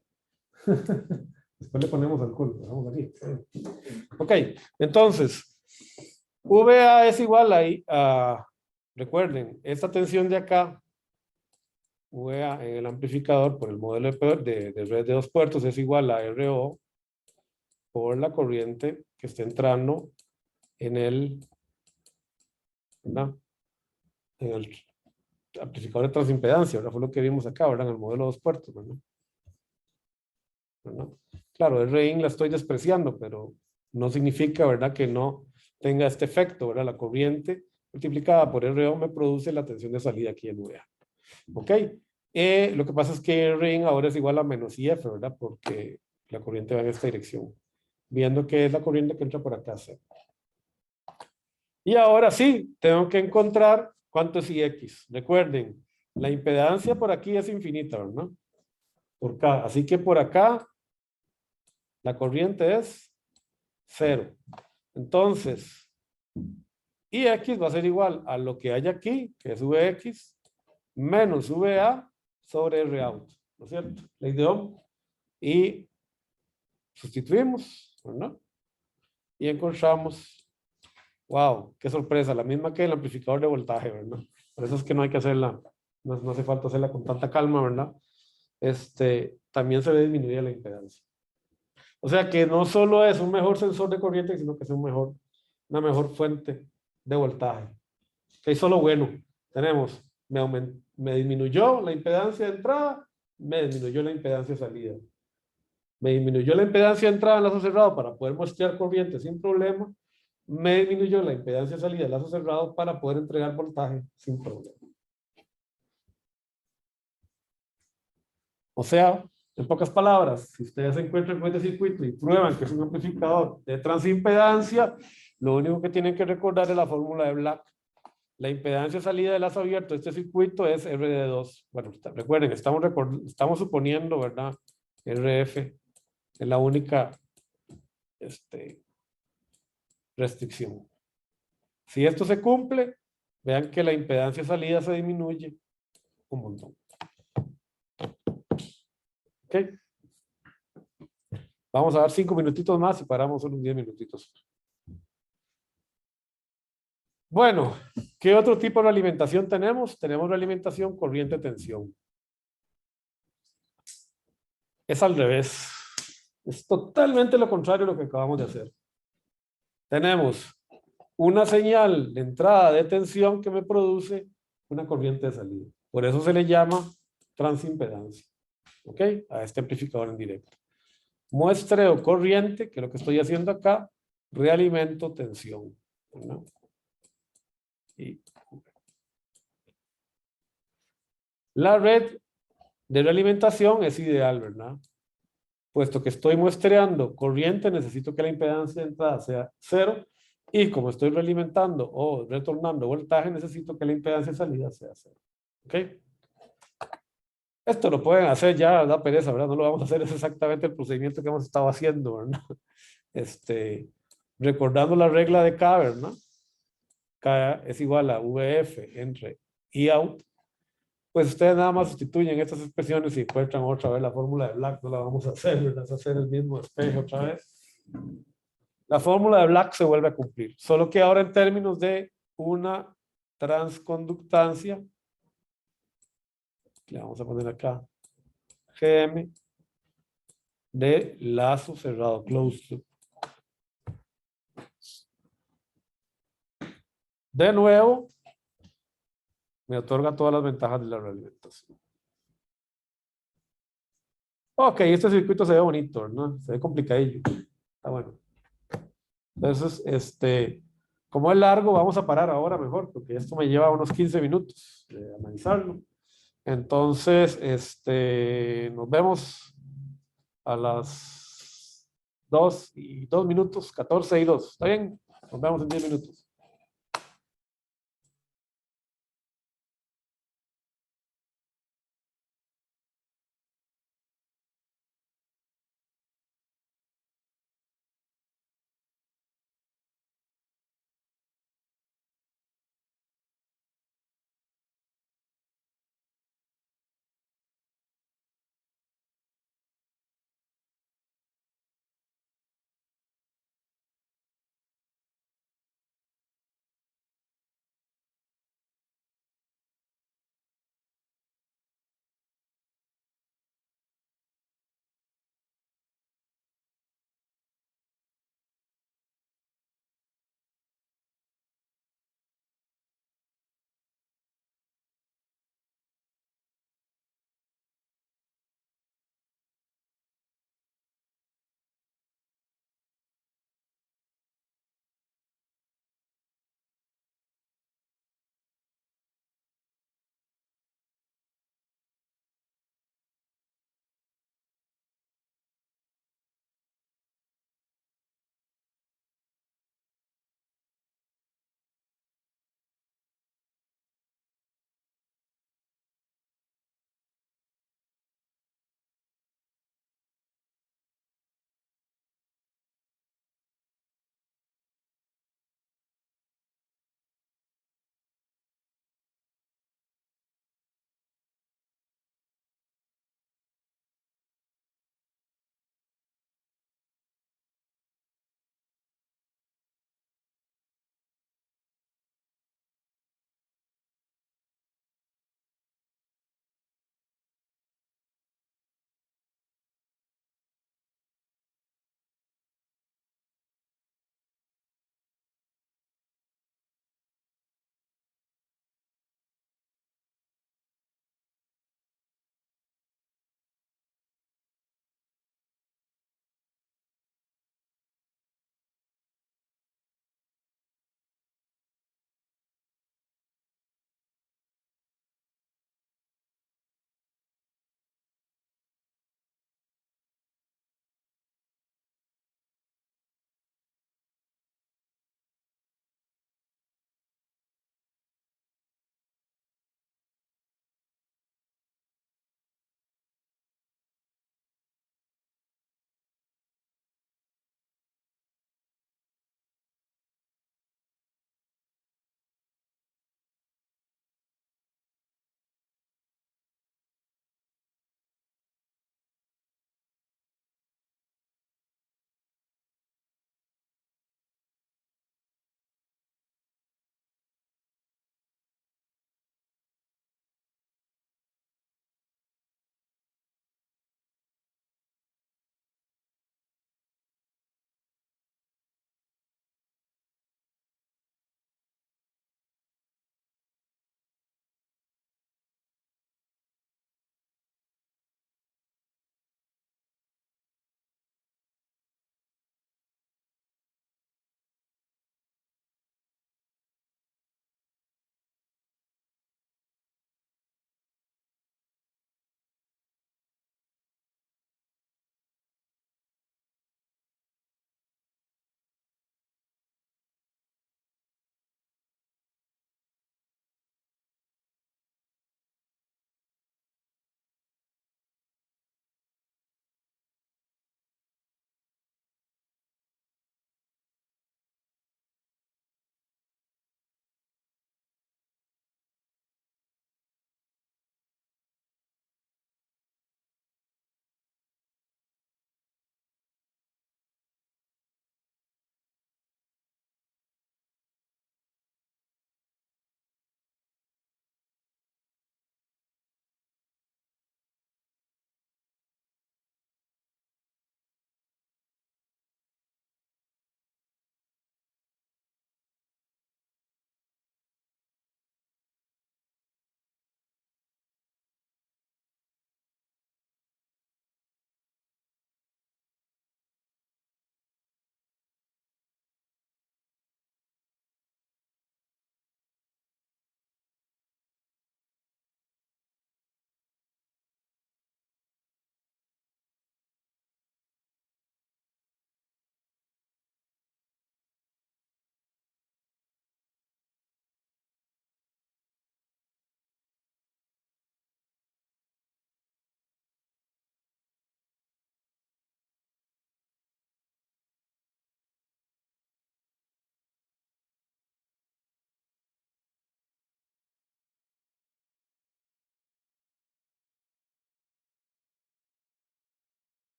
Después le ponemos alcohol. Vamos aquí. Ok, entonces, VA es igual a, recuerden, esta tensión de acá, VA en el amplificador por el modelo de red de dos puertos es igual a RO por la corriente que está entrando en el, ¿verdad? En el amplificador de transimpedancia, ¿verdad? Fue lo que vimos acá, ¿verdad? En el modelo de dos puertos, ¿verdad? ¿Verdad? Claro, RIN la estoy despreciando, pero no significa, ¿verdad?, que no tenga este efecto, ¿verdad? La corriente multiplicada por RO me produce la tensión de salida aquí en VA. ¿Ok? Lo que pasa es que RIN ahora es igual a menos IF, ¿verdad? Porque la corriente va en esta dirección. Viendo que es la corriente que entra por acá. ¿Sí? Y ahora sí, tengo que encontrar cuánto es IX. Recuerden, la impedancia por aquí es infinita, ¿verdad? Por K. Así que por acá, la corriente es 0. Entonces, IX va a ser igual a lo que hay aquí, que es VX, menos VA sobre ROUT. ¿No es cierto? Ley de Ohm. Y sustituimos, ¿verdad? Y encontramos, wow, qué sorpresa, la misma que el amplificador de voltaje, ¿verdad? Por eso es que no hay que hacerla, no hace falta hacerla con tanta calma, ¿verdad? También se ve disminuida la impedancia. O sea que no solo es un mejor sensor de corriente, sino que es una mejor fuente de voltaje. Que es solo bueno. Tenemos, me disminuyó la impedancia de entrada, me disminuyó la impedancia de salida. Me disminuyó la impedancia de entrada en lazo cerrado para poder muestrear corriente sin problema. Me disminuyó la impedancia de salida en lazo cerrado para poder entregar voltaje sin problema. O sea, en pocas palabras, si ustedes encuentran con este circuito y prueban que es un amplificador de transimpedancia, lo único que tienen que recordar es la fórmula de Black. La impedancia de salida de lazo abierto de este circuito es RD2. Bueno, recuerden, estamos suponiendo, ¿verdad? RF es la única restricción. Si esto se cumple, vean que la impedancia de salida se disminuye un montón. ¿Ok? Vamos a dar 5 minutitos más y paramos unos 10 minutitos. Bueno, ¿qué otro tipo de alimentación tenemos? Tenemos la alimentación corriente-tensión. Es al revés. Es totalmente lo contrario a lo que acabamos de hacer. Tenemos una señal de entrada de tensión que me produce una corriente de salida. Por eso se le llama transimpedancia. ¿Ok? A este amplificador en directo. Muestreo corriente, que es lo que estoy haciendo acá, realimento tensión. ¿No? Y la red de realimentación es ideal, ¿verdad? Puesto que estoy muestreando corriente, necesito que la impedancia de entrada sea 0. Y como estoy realimentando o retornando voltaje, necesito que la impedancia de salida sea 0. ¿Ok? Esto lo pueden hacer ya, da pereza, ¿verdad? No lo vamos a hacer, es exactamente el procedimiento que hemos estado haciendo, ¿verdad? Recordando la regla de K, ¿verdad? K es igual a VF entre I out. Pues ustedes nada más sustituyen estas expresiones y encuentran otra vez la fórmula de Black. No la vamos a hacer, ¿verdad? Es hacer el mismo despeje otra vez. La fórmula de Black se vuelve a cumplir, solo que ahora en términos de una transconductancia, le vamos a poner acá, GM de lazo cerrado, closed loop. De nuevo, me otorga todas las ventajas de la realimentación. Ok, este circuito se ve bonito, ¿no? Se ve complicadillo. Está bueno. Entonces, como es largo, vamos a parar ahora mejor, porque esto me lleva unos 15 minutos de analizarlo. Entonces, nos vemos a las 2 minutos, 14 y 2. ¿Está bien? Nos vemos en 10 minutos.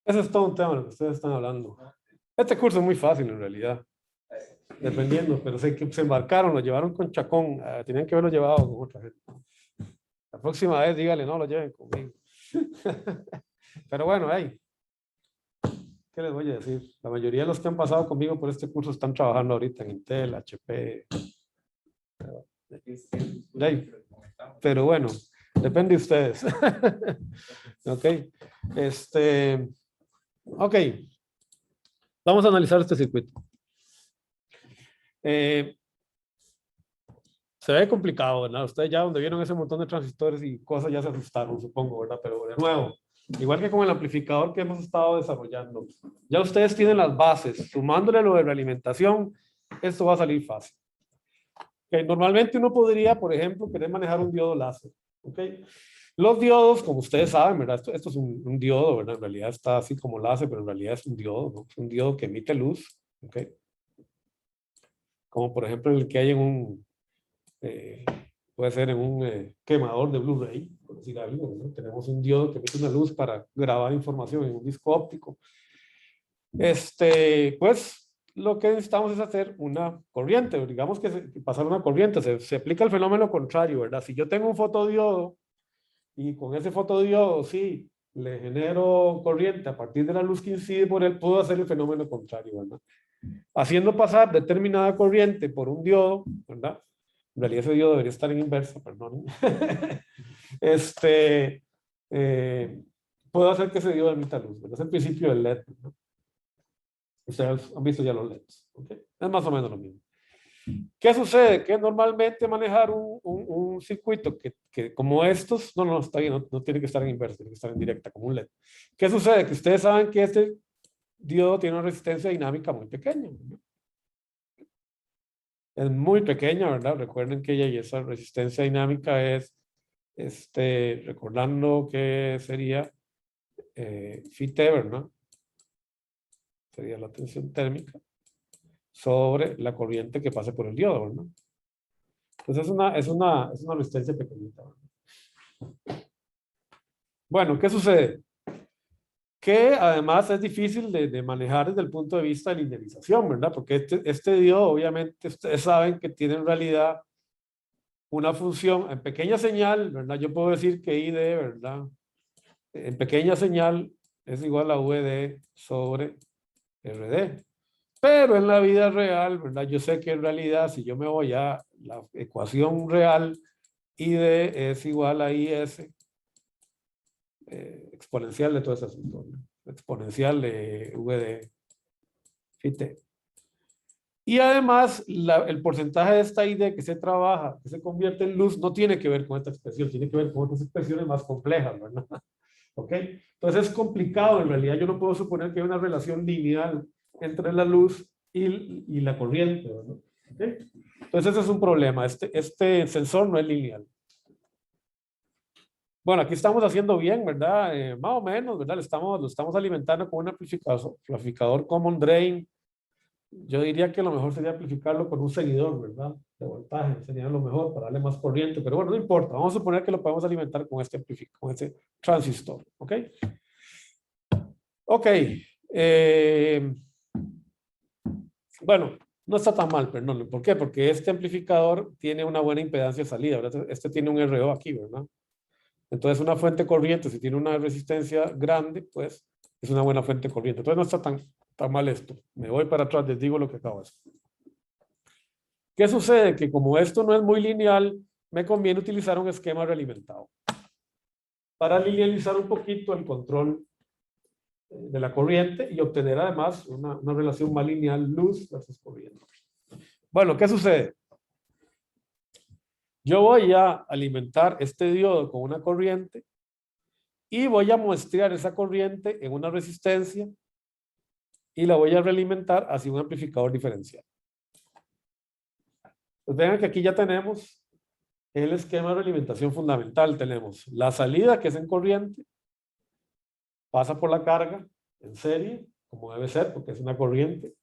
Ese es todo un tema de lo que ustedes están hablando. Este curso es muy fácil en realidad, dependiendo, pero sé que se embarcaron, lo llevaron con Chacón, tenían que haberlo llevado con otra gente. La próxima vez dígale, no lo lleven conmigo. Pero bueno, hey, ¿qué les voy a decir? La mayoría de los que han pasado conmigo por este curso están trabajando ahorita en Intel, HP. Hey, pero bueno, depende de ustedes. Ok. Ok. Vamos a analizar este circuito. Se ve complicado, ¿verdad? Ustedes ya donde vieron ese montón de transistores y cosas ya se asustaron, supongo, ¿verdad? Pero de nuevo, igual que con el amplificador que hemos estado desarrollando, ya ustedes tienen las bases. Sumándole lo de la alimentación, esto va a salir fácil. Okay, normalmente uno podría, por ejemplo, querer manejar un diodo láser. Okay. Los diodos, como ustedes saben, ¿verdad? Esto es un diodo, ¿verdad? En realidad está así como láser, pero en realidad es un diodo, ¿no? Es un diodo que emite luz. Okay. Como por ejemplo el que hay en un, puede ser en un quemador de Blu-ray, por decir algo, ¿no? Tenemos un diodo que emite una luz para grabar información en un disco óptico. Pues lo que necesitamos es hacer una corriente, digamos que pasar una corriente, se aplica el fenómeno contrario, ¿verdad? Si yo tengo un fotodiodo y con ese fotodiodo, sí, le genero corriente a partir de la luz que incide por él, puedo hacer el fenómeno contrario, ¿verdad? Haciendo pasar determinada corriente por un diodo, ¿verdad? En realidad ese diodo debería estar en inversa, perdón. Puedo hacer que ese diodo emita luz, ¿verdad? Es el principio del LED, ¿no? Ustedes han visto ya los LEDs, ¿okay? Es más o menos lo mismo. ¿Qué sucede? Que normalmente manejar un circuito que como estos, no, está bien, no tiene que estar en inverso, tiene que estar en directa, como un LED. ¿Qué sucede? Que ustedes saben que este diodo tiene una resistencia dinámica muy pequeña, ¿no? Es muy pequeña, ¿verdad? Recuerden que esa resistencia dinámica es, recordando que sería phi t, ¿verdad? Sería la tensión térmica sobre la corriente que pase por el diodo, ¿no? Entonces es una resistencia pequeñita, ¿verdad? Bueno, ¿qué sucede? Que además es difícil de manejar desde el punto de vista de linealización, ¿verdad? Porque este diodo, obviamente, ustedes saben que tiene en realidad una función en pequeña señal, ¿verdad? Yo puedo decir que ID, ¿verdad? En pequeña señal es igual a VD sobre RD. Pero en la vida real, ¿verdad? Yo sé que en realidad, si yo me voy a la ecuación real, ID es igual a IS exponencial de todo ese asunto, ¿no? Exponencial de VD phi t. Y además, el porcentaje de esta ID que se trabaja, que se convierte en luz, no tiene que ver con esta expresión, tiene que ver con otras expresiones más complejas, ¿verdad? ¿Ok? Entonces es complicado, en realidad yo no puedo suponer que hay una relación lineal entre la luz y la corriente, ¿verdad? ¿Okay? Entonces ese es un problema, este sensor no es lineal. Bueno, aquí estamos haciendo bien, ¿verdad? Más o menos, ¿verdad? Lo estamos alimentando con un amplificador Common Drain. Yo diría que lo mejor sería amplificarlo con un seguidor, ¿verdad? De voltaje, sería lo mejor para darle más corriente, pero bueno, no importa. Vamos a suponer que lo podemos alimentar con con este transistor, ¿ok? Ok. Bueno, no está tan mal, perdón. ¿Por qué? Porque este amplificador tiene una buena impedancia de salida, ¿verdad? Este tiene un RO aquí, ¿verdad? Entonces, una fuente corriente, si tiene una resistencia grande, pues es una buena fuente corriente. Entonces, no está tan mal esto. Me voy para atrás, les digo lo que acabo de hacer. ¿Qué sucede? Que como esto no es muy lineal, me conviene utilizar un esquema realimentado para linealizar un poquito el control de la corriente y obtener además una relación más lineal luz versus corriente. Bueno, ¿qué sucede? Yo voy a alimentar este diodo con una corriente y voy a muestrear esa corriente en una resistencia y la voy a realimentar hacia un amplificador diferencial. Pues vean que aquí ya tenemos el esquema de realimentación fundamental. Tenemos la salida, que es en corriente, pasa por la carga en serie, como debe ser, porque es una corriente,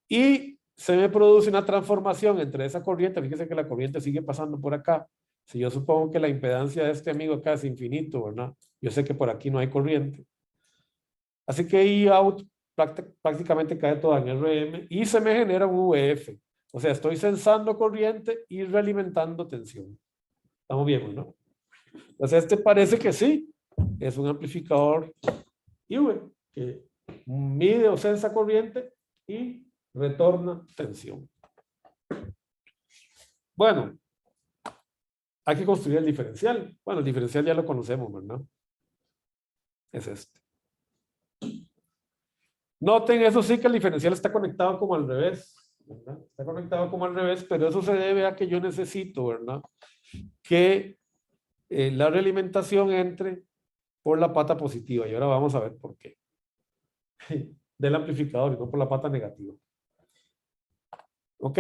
y se me produce una transformación entre esa corriente. Fíjense que la corriente sigue pasando por acá. Si yo supongo que la impedancia de este amigo acá es infinito, ¿verdad? Yo sé que por aquí no hay corriente. Así que I out prácticamente cae toda en RM y se me genera un VF. O sea, estoy sensando corriente y realimentando tensión. Estamos bien, ¿no? Entonces, este parece que sí, es un amplificador IV que mide o sensa corriente y retorna tensión. Bueno, hay que construir el diferencial. Bueno, el diferencial ya lo conocemos, ¿verdad? Es este. Noten, eso sí que el diferencial está conectado como al revés, ¿verdad? Está conectado como al revés, pero eso se debe a que yo necesito, ¿verdad? Que la realimentación entre por la pata positiva. Y ahora vamos a ver por qué. Del amplificador y no por la pata negativa. Ok.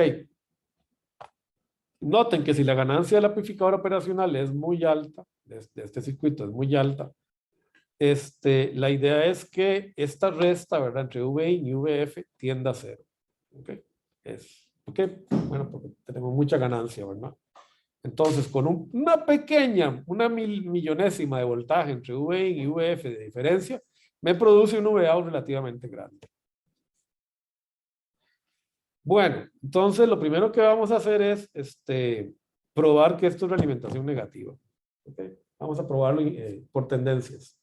Noten que si la ganancia del amplificador operacional es muy alta, de este circuito es muy alta, la idea es que esta resta, ¿verdad? Entre VIN y VF tienda a cero. ¿Ok? ¿Por qué? Bueno, porque tenemos mucha ganancia, ¿verdad? Entonces, con una pequeña, una millonésima de voltaje entre VIN y VF de diferencia, me produce un VA relativamente grande. Bueno, entonces lo primero que vamos a hacer es probar que esto es realimentación negativa. ¿Okay? Vamos a probarlo por tendencias.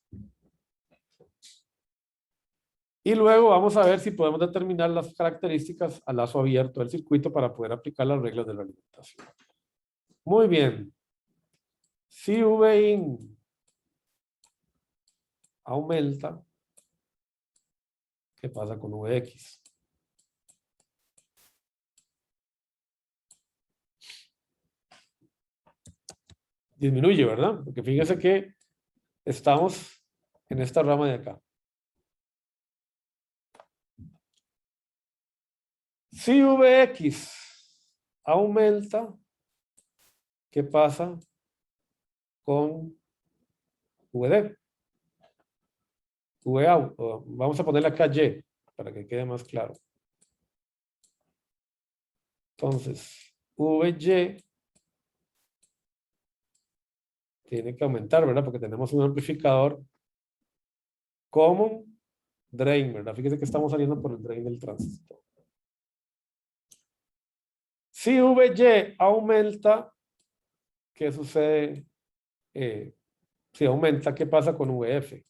Y luego vamos a ver si podemos determinar las características a lazo abierto del circuito para poder aplicar las reglas de realimentación. Muy bien. Si VIN aumenta, ¿qué pasa con VX? Disminuye, ¿verdad? Porque fíjense que estamos en esta rama de acá. Si Vx aumenta, ¿qué pasa con Vd? Vout, vamos a ponerle acá Y para que quede más claro. Entonces, Vy tiene que aumentar, ¿verdad? Porque tenemos un amplificador common drain, ¿verdad? Fíjese que estamos saliendo por el drain del transistor. Si Vy aumenta, ¿qué sucede? Si aumenta, ¿qué pasa con Vf?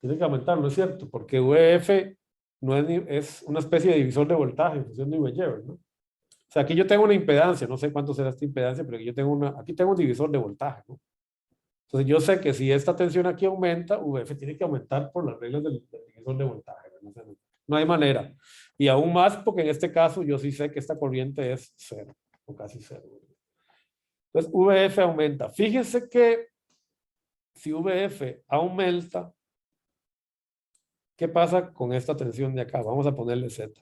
Tiene que aumentar, ¿no es cierto? Porque Vf no es una especie de divisor de voltaje en función de Vy, ¿no? O sea, aquí yo tengo una impedancia, no sé cuánto será esta impedancia, pero aquí yo tengo aquí tengo un divisor de voltaje, ¿no? Entonces yo sé que si esta tensión aquí aumenta, Vf tiene que aumentar por las reglas del divisor de voltaje, ¿no? O sea, no hay manera. Y aún más porque en este caso yo sí sé que esta corriente es cero, o casi cero. Entonces Vf aumenta. Fíjense que si Vf aumenta, ¿qué pasa con esta tensión de acá? Vamos a ponerle Z.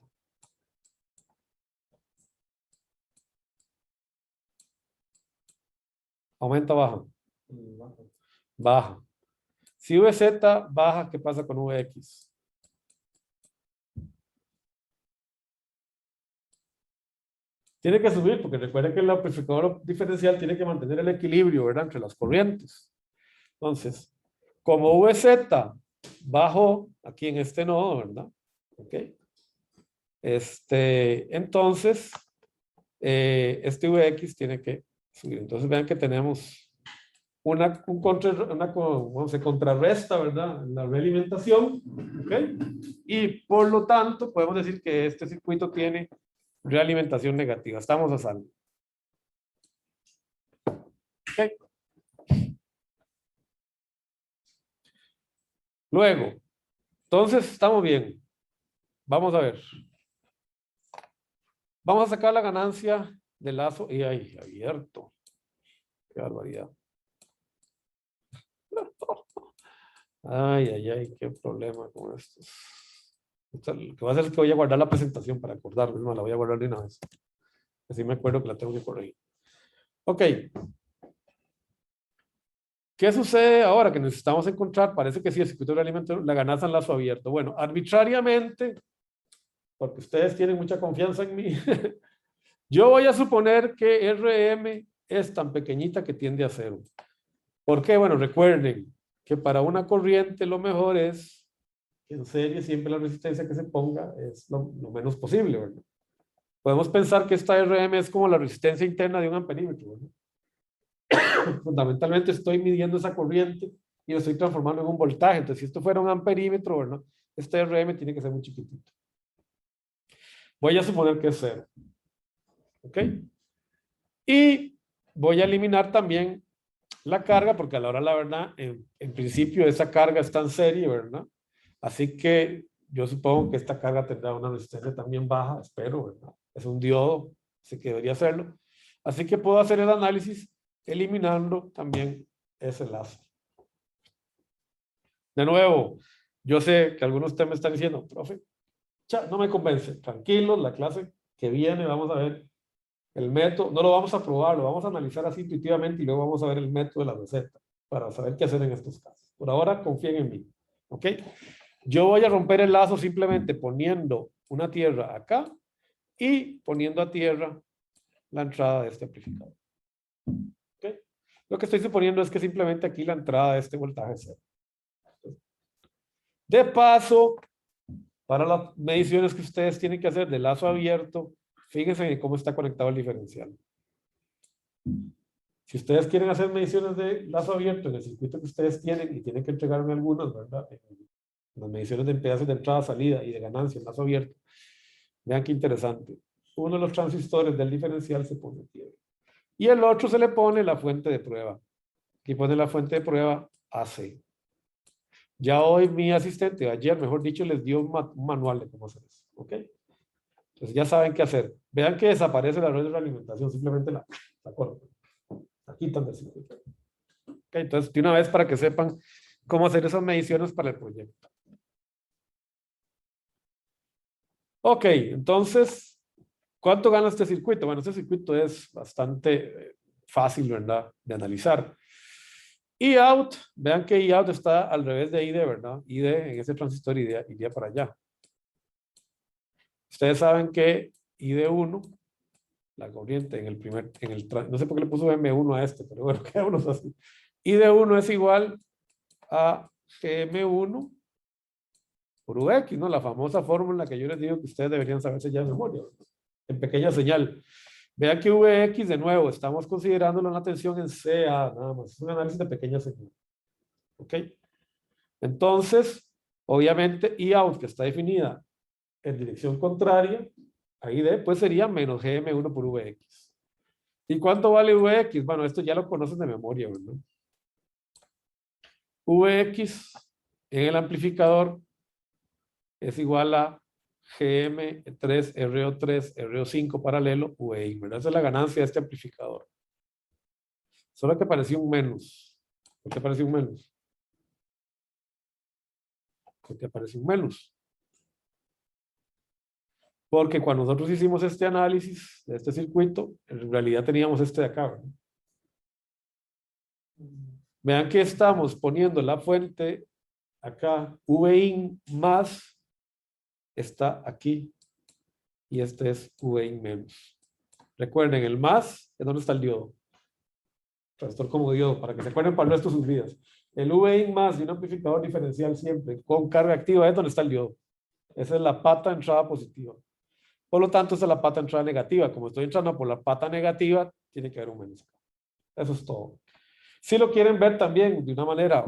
¿Aumenta o baja? Baja. Si Vz baja, ¿qué pasa con Vx? Tiene que subir, porque recuerden que el amplificador diferencial tiene que mantener el equilibrio, ¿verdad? Entre las corrientes. Entonces, como Vz bajó aquí en este nodo, ¿verdad? Ok. Entonces, este Vx tiene que subir. Entonces, vean que tenemos se contrarresta, ¿verdad? La realimentación, ¿ok? Y por lo tanto, podemos decir que este circuito tiene realimentación negativa. Estamos a salvo. ¿Ok? Luego, entonces estamos bien. Vamos a ver. Vamos a sacar la ganancia del lazo y ahí, abierto. Qué barbaridad. Ay, ay, ay, qué problema con estos. Lo que va a hacer es que voy a guardar la presentación para acordarme, no la voy a guardar de una vez. Así me acuerdo que la tengo que corregir. Ok. ¿Qué sucede ahora que necesitamos encontrar? Parece que sí, el circuito de alimento, la ganancia en lazo abierto. Bueno, arbitrariamente, porque ustedes tienen mucha confianza en mí, yo voy a suponer que RM es tan pequeñita que tiende a cero. ¿Por qué? Bueno, recuerden que para una corriente lo mejor es que en serie siempre la resistencia que se ponga es lo menos posible, ¿verdad? Podemos pensar que esta RM es como la resistencia interna de un amperímetro, ¿verdad? Fundamentalmente estoy midiendo esa corriente y lo estoy transformando en un voltaje. Entonces, si esto fuera un amperímetro, ¿verdad? Este RM tiene que ser muy chiquitito. Voy a suponer que es cero. ¿Ok? Y voy a eliminar también la carga, porque a la hora, la verdad, en principio esa carga está en serie, ¿verdad? Así que yo supongo que esta carga tendrá una resistencia también baja, espero, ¿verdad? Es un diodo, así que debería hacerlo. Así que puedo hacer el análisis eliminando también ese lazo. De nuevo, yo sé que algunos de ustedes me están diciendo, profe, no me convence. Tranquilos, la clase que viene vamos a ver el método, no lo vamos a probar, lo vamos a analizar así intuitivamente y luego vamos a ver el método de la receta para saber qué hacer en estos casos. Por ahora, confíen en mí. ¿Ok? Yo voy a romper el lazo simplemente poniendo una tierra acá y poniendo a tierra la entrada de este amplificador. ¿Ok? Lo que estoy suponiendo es que simplemente aquí la entrada de este voltaje es cero. De paso, para las mediciones que ustedes tienen que hacer de lazo abierto, fíjense en cómo está conectado el diferencial. Si ustedes quieren hacer mediciones de lazo abierto en el circuito que ustedes tienen y tienen que entregarme algunas, ¿verdad? En las mediciones de impedancias de entrada, salida y de ganancia en lazo abierto, vean qué interesante. Uno de los transistores del diferencial se pone tierra y el otro se le pone la fuente de prueba. Aquí pone la fuente de prueba AC. Ya hoy mi asistente, ayer mejor dicho, les dio un manual de cómo hacer eso. ¿Ok? Entonces ya saben qué hacer. Vean que desaparece la red de realimentación, simplemente la cortan. La quitan del circuito. ¿Ok? Entonces, de una vez para que sepan cómo hacer esas mediciones para el proyecto. Ok, entonces, ¿cuánto gana este circuito? Bueno, este circuito es bastante fácil, ¿verdad? De analizar. E-out, vean que E-out está al revés de ID, ¿verdad? ID en ese transistor iría para allá. Ustedes saben que ID1, la corriente en el primer, no sé por qué le puso M1 a este, pero bueno, quedémonos así. ID1 es igual a GM1 por UX, ¿no? La famosa fórmula que yo les digo que ustedes deberían saberse ya de memoria, en pequeña señal. Vean que VX, de nuevo, estamos considerándolo una tensión en CA, nada más. Es un análisis de pequeña señal. ¿Ok? Entonces, obviamente, I-out, que está definida en dirección contraria, ahí D, pues sería menos GM1 por VX. ¿Y cuánto vale VX? Bueno, esto ya lo conocen de memoria, ¿verdad? VX en el amplificador es igual a GM3, RO3, RO5 paralelo, VI, ¿verdad? Esa es la ganancia de este amplificador. Solo que pareció un menos. ¿Por qué pareció un menos? Porque apareció un menos. Porque cuando nosotros hicimos este análisis de este circuito, en realidad teníamos este de acá, ¿verdad? Vean que estamos poniendo la fuente acá, VIN más, está aquí, y este es VIN menos. Recuerden, el más es donde está el diodo. Transistor como diodo, para que se acuerden para el resto de sus vidas. El VIN más de un amplificador diferencial siempre con carga activa es donde está el diodo. Esa es la pata de entrada positiva. Por lo tanto, esa es la pata de entrada negativa. Como estoy entrando por la pata negativa, tiene que haber un menos. Eso es todo. Si lo quieren ver también de una manera,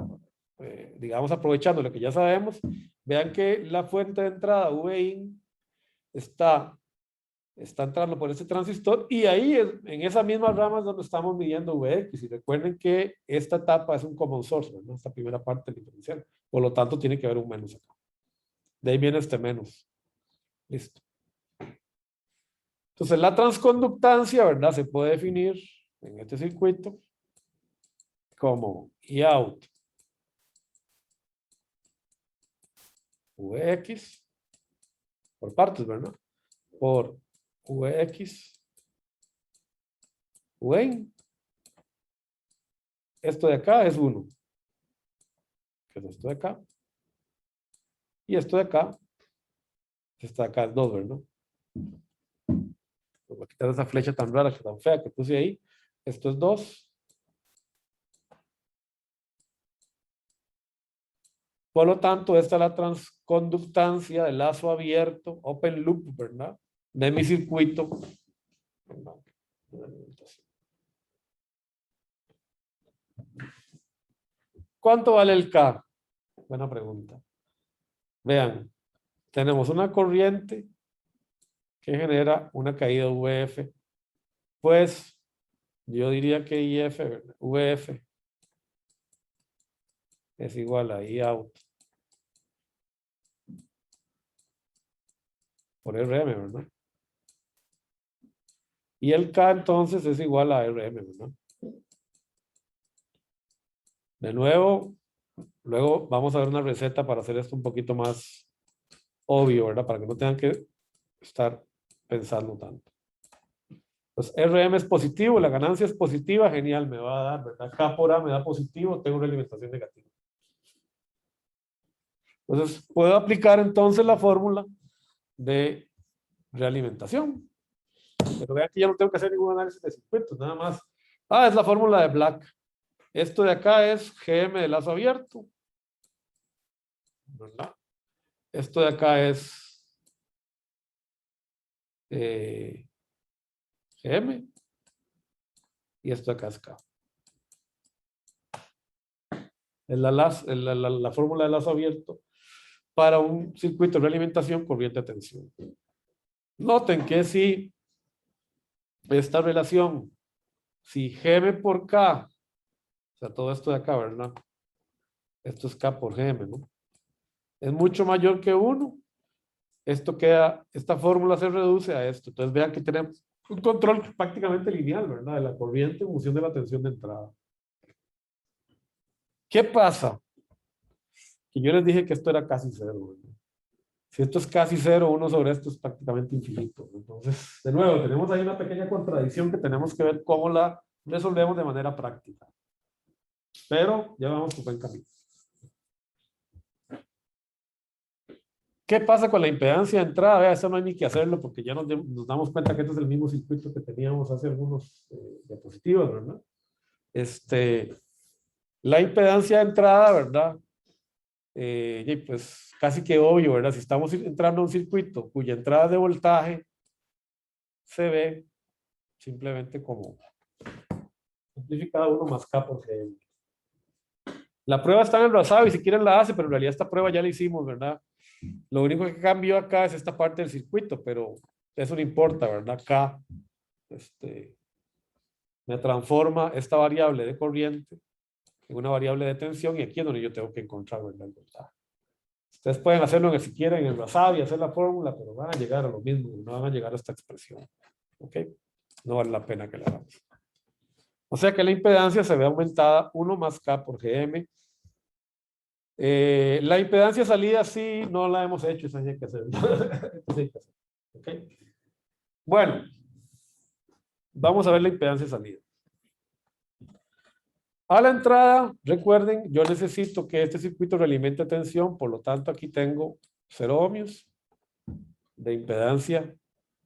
digamos, aprovechando lo que ya sabemos, vean que la fuente de entrada VIN está entrando por ese transistor y ahí en esa misma rama es donde estamos midiendo VX. Y recuerden que esta etapa es un common source, ¿no? Esta primera parte del diferencial. Por lo tanto, tiene que haber un menos acá. De ahí viene este menos. Listo. Entonces, la transconductancia, ¿verdad? Se puede definir en este circuito como E-out VX por partes, ¿verdad? Por VX VIN. Esto de acá es 1, que es esto de acá. Y esto de acá, esta de acá es 2, ¿verdad? Voy a quitar esa flecha tan rara, tan fea que puse ahí. Esto es 2. Por lo tanto, esta es la transconductancia del lazo abierto, open loop, ¿verdad? De mi circuito. ¿Verdad? ¿Cuánto vale el K? Buena pregunta. Vean, tenemos una corriente que genera una caída VF. Pues yo diría que IF, ¿verdad? VF es igual a I out por RM, ¿verdad? Y el K entonces es igual a RM, ¿verdad? De nuevo, luego vamos a ver una receta para hacer esto un poquito más obvio, ¿verdad? Para que no tengan que estar pensando tanto. Entonces, RM es positivo, la ganancia es positiva, genial, me va a dar, ¿verdad? K por A me da positivo, tengo una alimentación negativa. Entonces, puedo aplicar entonces la fórmula de realimentación. Pero vean que ya no tengo que hacer ningún análisis de circuitos, nada más. Ah, es la fórmula de Black. Esto de acá es GM de lazo abierto, ¿verdad? Esto de acá es GM y esto de acá es K. Es la fórmula de lazo abierto para un circuito de realimentación corriente de tensión. Noten que si esta relación, si GM por K, o sea, todo esto de acá, ¿verdad? Esto es K por GM, ¿no? Es mucho mayor que 1. Esto queda, esta fórmula se reduce a esto. Entonces vean que tenemos un control prácticamente lineal, ¿verdad? De la corriente en función de la tensión de entrada. ¿Qué pasa? Que yo les dije que esto era casi cero, ¿verdad? Si esto es casi cero, 1 sobre esto es prácticamente infinito. Entonces, de nuevo, tenemos ahí una pequeña contradicción que tenemos que ver cómo la resolvemos de manera práctica. Pero ya vamos por buen camino. ¿Qué pasa con la impedancia de entrada? Vea, eso no hay ni que hacerlo porque ya nos damos cuenta que este es el mismo circuito que teníamos hace algunos diapositivas, ¿verdad? La impedancia de entrada, ¿verdad? Y pues casi que obvio, ¿verdad? Si estamos entrando a un circuito cuya entrada de voltaje se ve simplemente como amplificada 1 más K por G. La prueba está en el WhatsApp y si quieren la hace, pero en realidad esta prueba ya la hicimos, ¿verdad? Lo único que cambió acá es esta parte del circuito, pero eso no importa, ¿verdad? K me transforma esta variable de corriente en una variable de tensión y aquí es donde yo tengo que encontrar, ¿verdad? El voltaje. Ustedes pueden hacerlo si quieren en el WhatsApp y hacer la fórmula, pero van a llegar a lo mismo, no van a llegar a esta expresión. ¿Ok? No vale la pena que la hagamos. O sea que la impedancia se ve aumentada 1 más K por GM. La impedancia salida sí, no la hemos hecho, esa hay que hacer. ¿Okay? Bueno, vamos a ver la impedancia salida. A la entrada, recuerden, yo necesito que este circuito realimente tensión, por lo tanto aquí tengo 0 ohmios de impedancia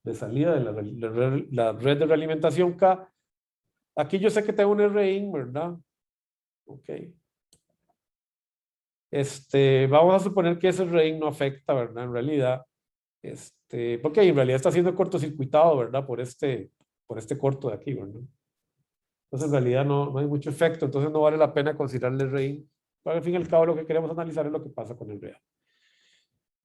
de salida de la red de realimentación K. Aquí yo sé que tengo un Rin, ¿verdad? Ok. Vamos a suponer que ese Rin no afecta, ¿verdad? En realidad, porque en realidad está siendo cortocircuitado, ¿verdad? Por este corto de aquí, ¿verdad? Entonces en realidad no hay mucho efecto, entonces no vale la pena considerarle Rin. Pero al fin y al cabo lo que queremos analizar es lo que pasa con el real.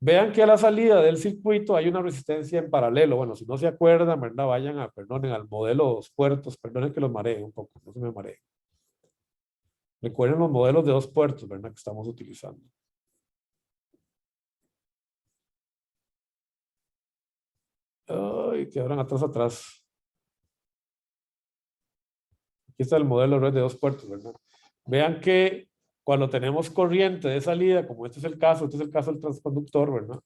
Vean que a la salida del circuito hay una resistencia en paralelo. Bueno, si no se acuerdan, ¿verdad? Vayan perdonen, al modelo de 2 puertos. Perdonen que los mareen un poco, no se me mareen. Recuerden los modelos de 2 puertos, ¿verdad? Que estamos utilizando. Ay, quedaron atrás. Aquí está el modelo de red de 2 puertos, ¿verdad? Vean que cuando tenemos corriente de salida, como este es el caso del transconductor, ¿verdad?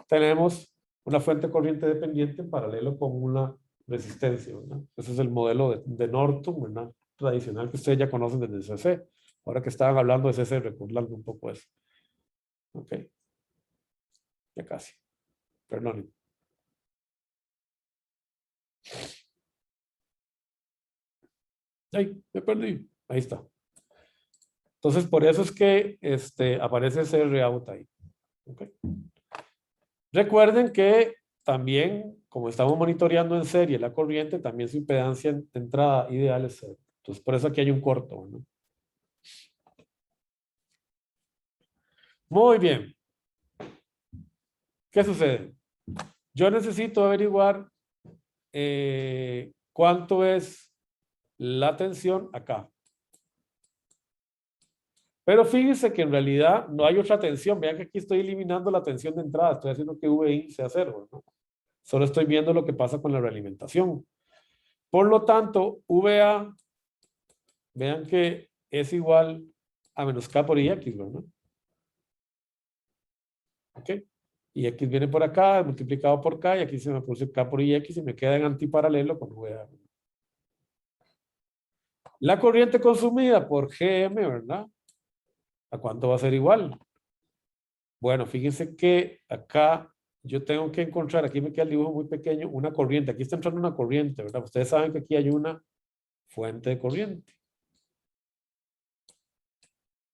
Tenemos una fuente de corriente dependiente en paralelo con una resistencia, ¿verdad? Ese es el modelo de Norton, ¿verdad? Tradicional que ustedes ya conocen desde CC. Ahora que estaban hablando de CC, recordando un poco eso. Ok. Ya casi. Perdón. Ay, me perdí. Ahí está. Entonces, por eso es que aparece ese Rout ahí. ¿Okay? Recuerden que también, como estamos monitoreando en serie la corriente, también su impedancia de entrada ideal es 0. Entonces, por eso aquí hay un corto, ¿no? Muy bien. ¿Qué sucede? Yo necesito averiguar cuánto es la tensión acá. Pero fíjense que en realidad no hay otra tensión. Vean que aquí estoy eliminando la tensión de entrada. Estoy haciendo que VI sea 0, ¿no? Solo estoy viendo lo que pasa con la realimentación. Por lo tanto, VA, vean que es igual a menos K por IX, ¿no? ¿Ok? Y X viene por acá, multiplicado por K, y aquí se me produce K por IX y me queda en antiparalelo con VA. La corriente consumida por GM, ¿verdad? ¿A cuánto va a ser igual? Bueno, fíjense que acá yo tengo que encontrar, aquí me queda el dibujo muy pequeño, una corriente. Aquí está entrando una corriente, ¿verdad? Ustedes saben que aquí hay una fuente de corriente,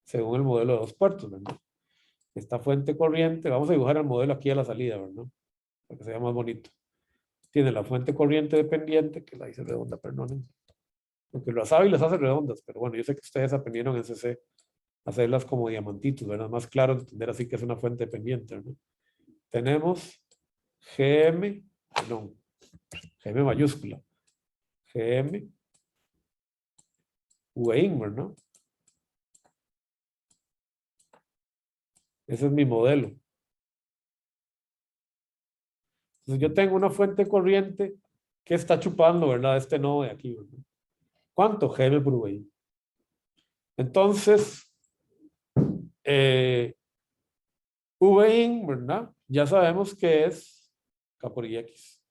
según el modelo de 2 puertos, ¿verdad? Esta fuente corriente, vamos a dibujar el modelo aquí a la salida, ¿verdad? Para que sea más bonito. Tiene la fuente corriente dependiente, que la hice redonda, perdonen. Aunque las sabe y las hace redondas, pero bueno, yo sé que ustedes aprendieron en CC a hacerlas como diamantitos, ¿verdad? Más claro entender así que es una fuente dependiente, ¿no? Tenemos GM, perdón, GM mayúscula, GM, Wayne, ¿verdad? Ese es mi modelo. Entonces yo tengo una fuente corriente que está chupando, ¿verdad? Este nodo de aquí, ¿verdad? ¿Cuánto? GM por Wayne. Entonces, Vin, ¿verdad? Ya sabemos que es K por IX.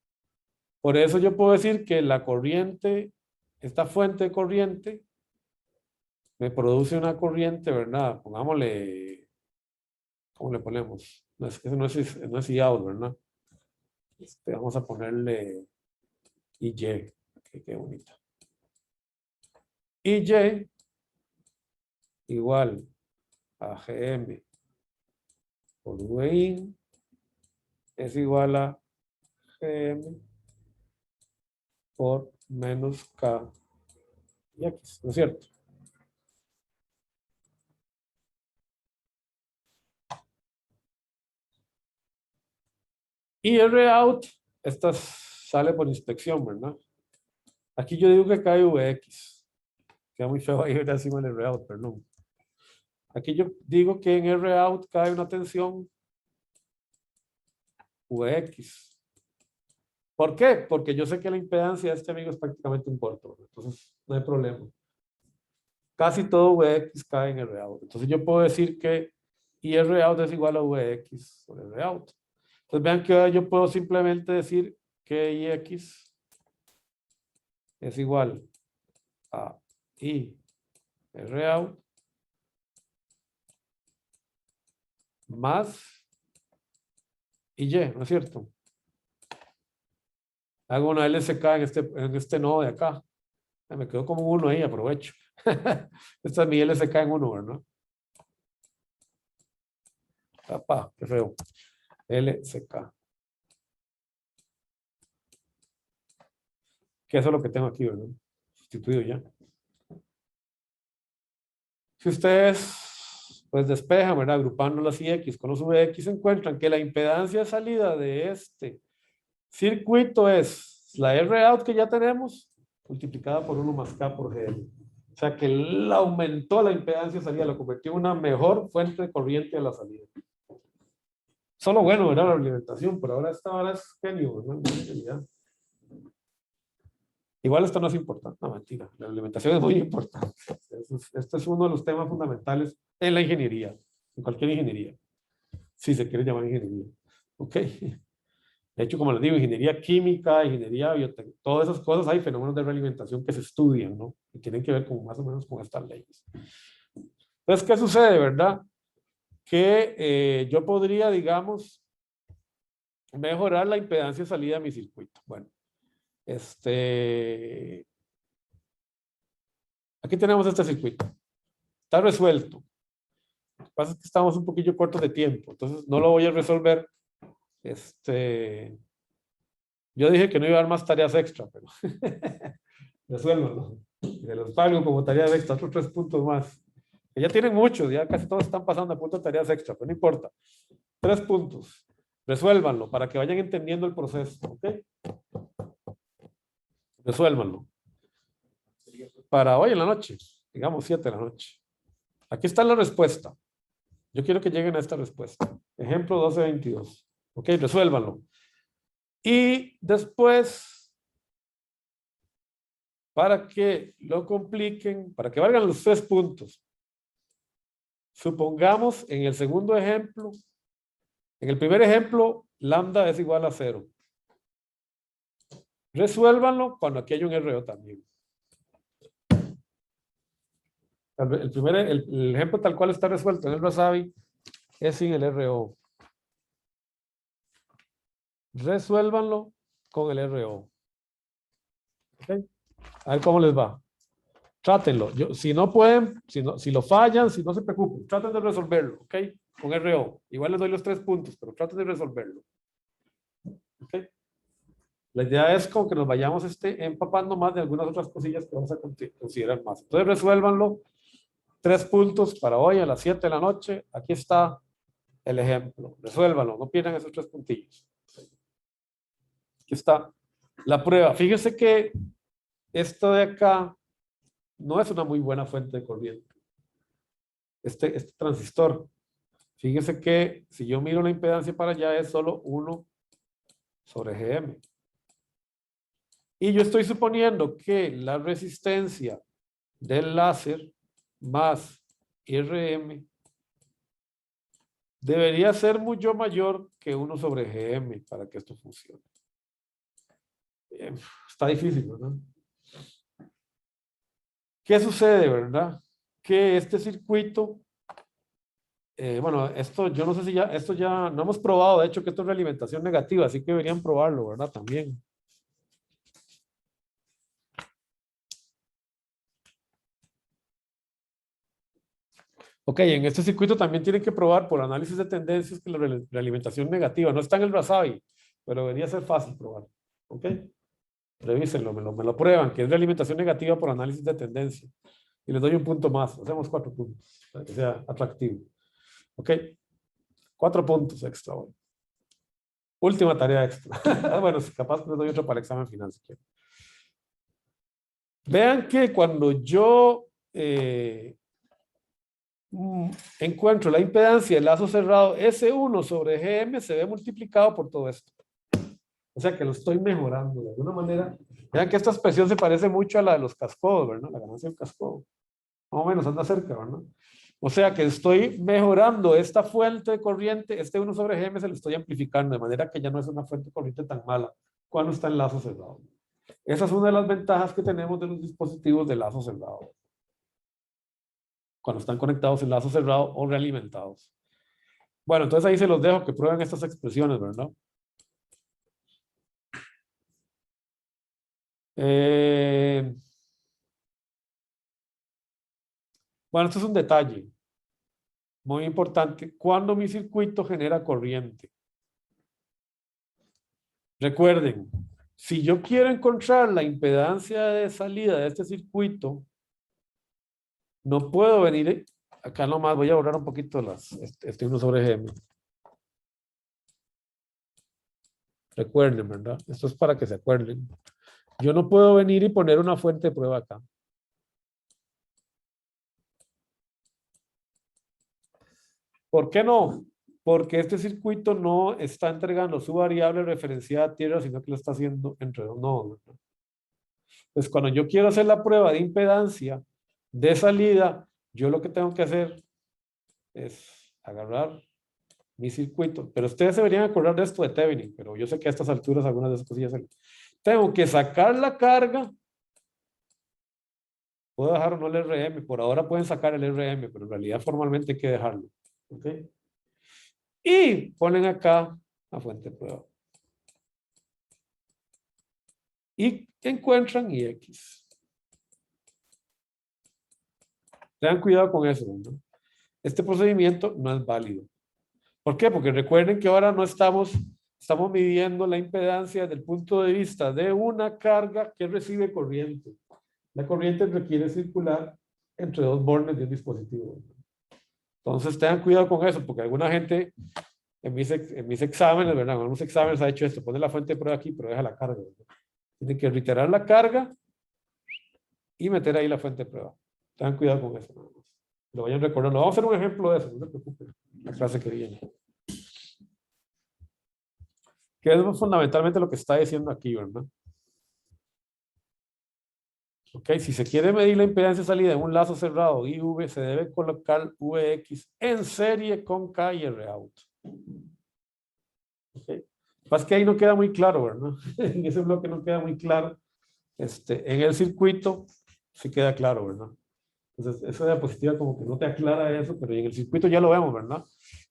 Por eso yo puedo decir que la corriente, esta fuente de corriente, me produce una corriente, ¿verdad? Pongámosle, ¿cómo le ponemos? No es, no es IAUT, ¿verdad? Vamos a ponerle IY, que qué bonita. IY igual a GM por Vin es igual a GM por menos K y X, ¿no es cierto? Y ROUT, esta sale por inspección, ¿verdad? Aquí yo digo que cae VX. Queda muy feo ahí ver encima del ROUT, perdón. Aquí yo digo que en ROUT cae una tensión VX. ¿Por qué? Porque yo sé que la impedancia de este amigo es prácticamente un corto, entonces no hay problema. Casi todo VX cae en ROUT. Entonces yo puedo decir que IROUT es igual a VX sobre ROUT. Entonces vean que ahora yo puedo simplemente decir que IX es igual a I ROUT más Y, ¿no es cierto? Hago una LSK en este nodo de acá. Me quedo como uno ahí, aprovecho. Esta es mi LSK en uno, ¿verdad? Papá, qué feo. LSK. Que eso es lo que tengo aquí, ¿verdad? Sustituido ya. Si ustedes pues despejan, ¿verdad? Agrupando las IX con los VX, encuentran que la impedancia de salida de este circuito es la R-out que ya tenemos multiplicada por 1 más K por GL. O sea que él aumentó la impedancia de salida, lo convirtió en una mejor fuente de corriente a la salida. Solo bueno, ¿verdad? La alimentación, pero ahora esta hora es genio, ¿verdad? Igual esto no es importante, no, mentira. La alimentación es muy importante. Este es uno de los temas fundamentales en la ingeniería, en cualquier ingeniería, si se quiere llamar ingeniería. ¿Ok? De hecho, como les digo, ingeniería química, ingeniería biotecnia, todas esas cosas hay fenómenos de realimentación que se estudian, ¿no? Y tienen que ver con más o menos con estas leyes. Entonces, ¿qué sucede, verdad? Que yo podría, digamos, mejorar la impedancia de salida de mi circuito. Bueno, Aquí tenemos este circuito. Está resuelto. Lo que pasa es que estamos un poquillo cortos de tiempo, entonces no lo voy a resolver. Yo dije que no iba a dar más tareas extra, pero resuélvanlo. De los pago como tareas extra, otros 3 puntos más. Que ya tienen muchos, ya casi todos están pasando a punto de tareas extra, pero no importa. 3 puntos. Resuélvanlo para que vayan entendiendo el proceso, ¿ok? Resuélvanlo. Para hoy en la noche, digamos 7 de la noche. Aquí está la respuesta. Yo quiero que lleguen a esta respuesta. Ejemplo 1222. Ok, resuélvanlo. Y después, para que lo compliquen, para que valgan los 3 puntos, supongamos en el segundo ejemplo, en el primer ejemplo, lambda es igual a 0. Resuélvanlo cuando aquí hay un RO también. El ejemplo tal cual está resuelto en el Rasabi es sin el RO. Resuélvanlo con el RO. ¿Okay? A ver cómo les va. Trátenlo. Si no pueden, si lo fallan, si no se preocupen, traten de resolverlo, ¿ok? Con RO. Igual les doy los 3 puntos, pero traten de resolverlo. ¿Ok? La idea es como que nos vayamos empapando más de algunas otras cosillas que vamos a considerar más. Entonces resuélvanlo. 3 puntos para hoy a las 7 de la noche. Aquí está el ejemplo. Resuélvanlo, no pierdan esos 3 puntillos. Aquí está la prueba. Fíjense que esto de acá no es una muy buena fuente de corriente. Este transistor. Fíjense que si yo miro la impedancia para allá es solo 1 sobre GM. Y yo estoy suponiendo que la resistencia del láser más RM debería ser mucho mayor que 1 sobre GM para que esto funcione. Está difícil, ¿verdad? ¿Qué sucede, verdad? Que este circuito, bueno, esto yo no sé si esto ya no hemos probado, de hecho que esto es realimentación negativa, así que deberían probarlo, ¿verdad? También. Ok, en este circuito también tienen que probar por análisis de tendencias que la realimentación negativa no está en el Rasabi, pero debería ser fácil probar. Ok, revísenlo, me lo prueban, que es realimentación negativa por análisis de tendencia. Y les doy un punto más, hacemos 4 puntos, para que sea atractivo. Ok, 4 puntos extra hoy. Última tarea extra. Bueno, capaz les doy otro para el examen final si quieren. Vean que cuando yo encuentro la impedancia del lazo cerrado S1 sobre GM se ve multiplicado por todo esto. O sea que lo estoy mejorando de alguna manera. Vean que esta expresión se parece mucho a la de los cascodos, ¿verdad? La ganancia del cascodo. Más o menos anda cerca, ¿verdad? O sea que estoy mejorando esta fuente de corriente, este 1 sobre GM se lo estoy amplificando, de manera que ya no es una fuente de corriente tan mala cuando está en lazo cerrado. Esa es una de las ventajas que tenemos de los dispositivos de lazo cerrado. Cuando están conectados en lazo cerrado o realimentados. Bueno, entonces ahí se los dejo que prueben estas expresiones, ¿verdad? Bueno, esto es un detalle muy importante. Cuando mi circuito genera corriente. Recuerden, si yo quiero encontrar la impedancia de salida de este circuito, no puedo venir, acá nomás voy a borrar un poquito este 1 sobre GM. Recuerden, ¿verdad? Esto es para que se acuerden. Yo no puedo venir y poner una fuente de prueba acá. ¿Por qué no? Porque este circuito no está entregando su variable referenciada a tierra, sino que lo está haciendo entre 2 nodos. Pues cuando yo quiero hacer la prueba de impedancia de salida, yo lo que tengo que hacer es agarrar mi circuito. Pero ustedes deberían acordar de esto de Thevenin, pero yo sé que a estas alturas algunas de esas cosillas tengo que sacar la carga. Puedo dejar o no el RM. Por ahora pueden sacar el RM, pero en realidad formalmente hay que dejarlo. ¿Ok? Y ponen acá la fuente de prueba. Y encuentran IX. Tengan cuidado con eso, ¿no? Este procedimiento no es válido. ¿Por qué? Porque recuerden que ahora no estamos midiendo la impedancia desde el punto de vista de una carga que recibe corriente. La corriente requiere circular entre dos bornes de un dispositivo. Entonces tengan cuidado con eso, porque alguna gente en mis exámenes, ¿verdad? En algunos exámenes ha hecho esto, pone la fuente de prueba aquí, pero deja la carga, ¿verdad? Tiene que reiterar la carga y meter ahí la fuente de prueba. Tengan cuidado con eso. Nada más. Lo vayan recordando. Vamos a hacer un ejemplo de eso, no se preocupen. La clase que viene. Que es fundamentalmente lo que está diciendo aquí, ¿verdad? Ok, si se quiere medir la impedancia de salida en un lazo cerrado IV, se debe colocar Vx en serie con K y Rout. Ok, pasa que ahí no queda muy claro, ¿verdad? En ese bloque no queda muy claro. En el circuito sí queda claro, ¿verdad? Entonces, esa diapositiva como que no te aclara eso, pero en el circuito ya lo vemos, ¿verdad?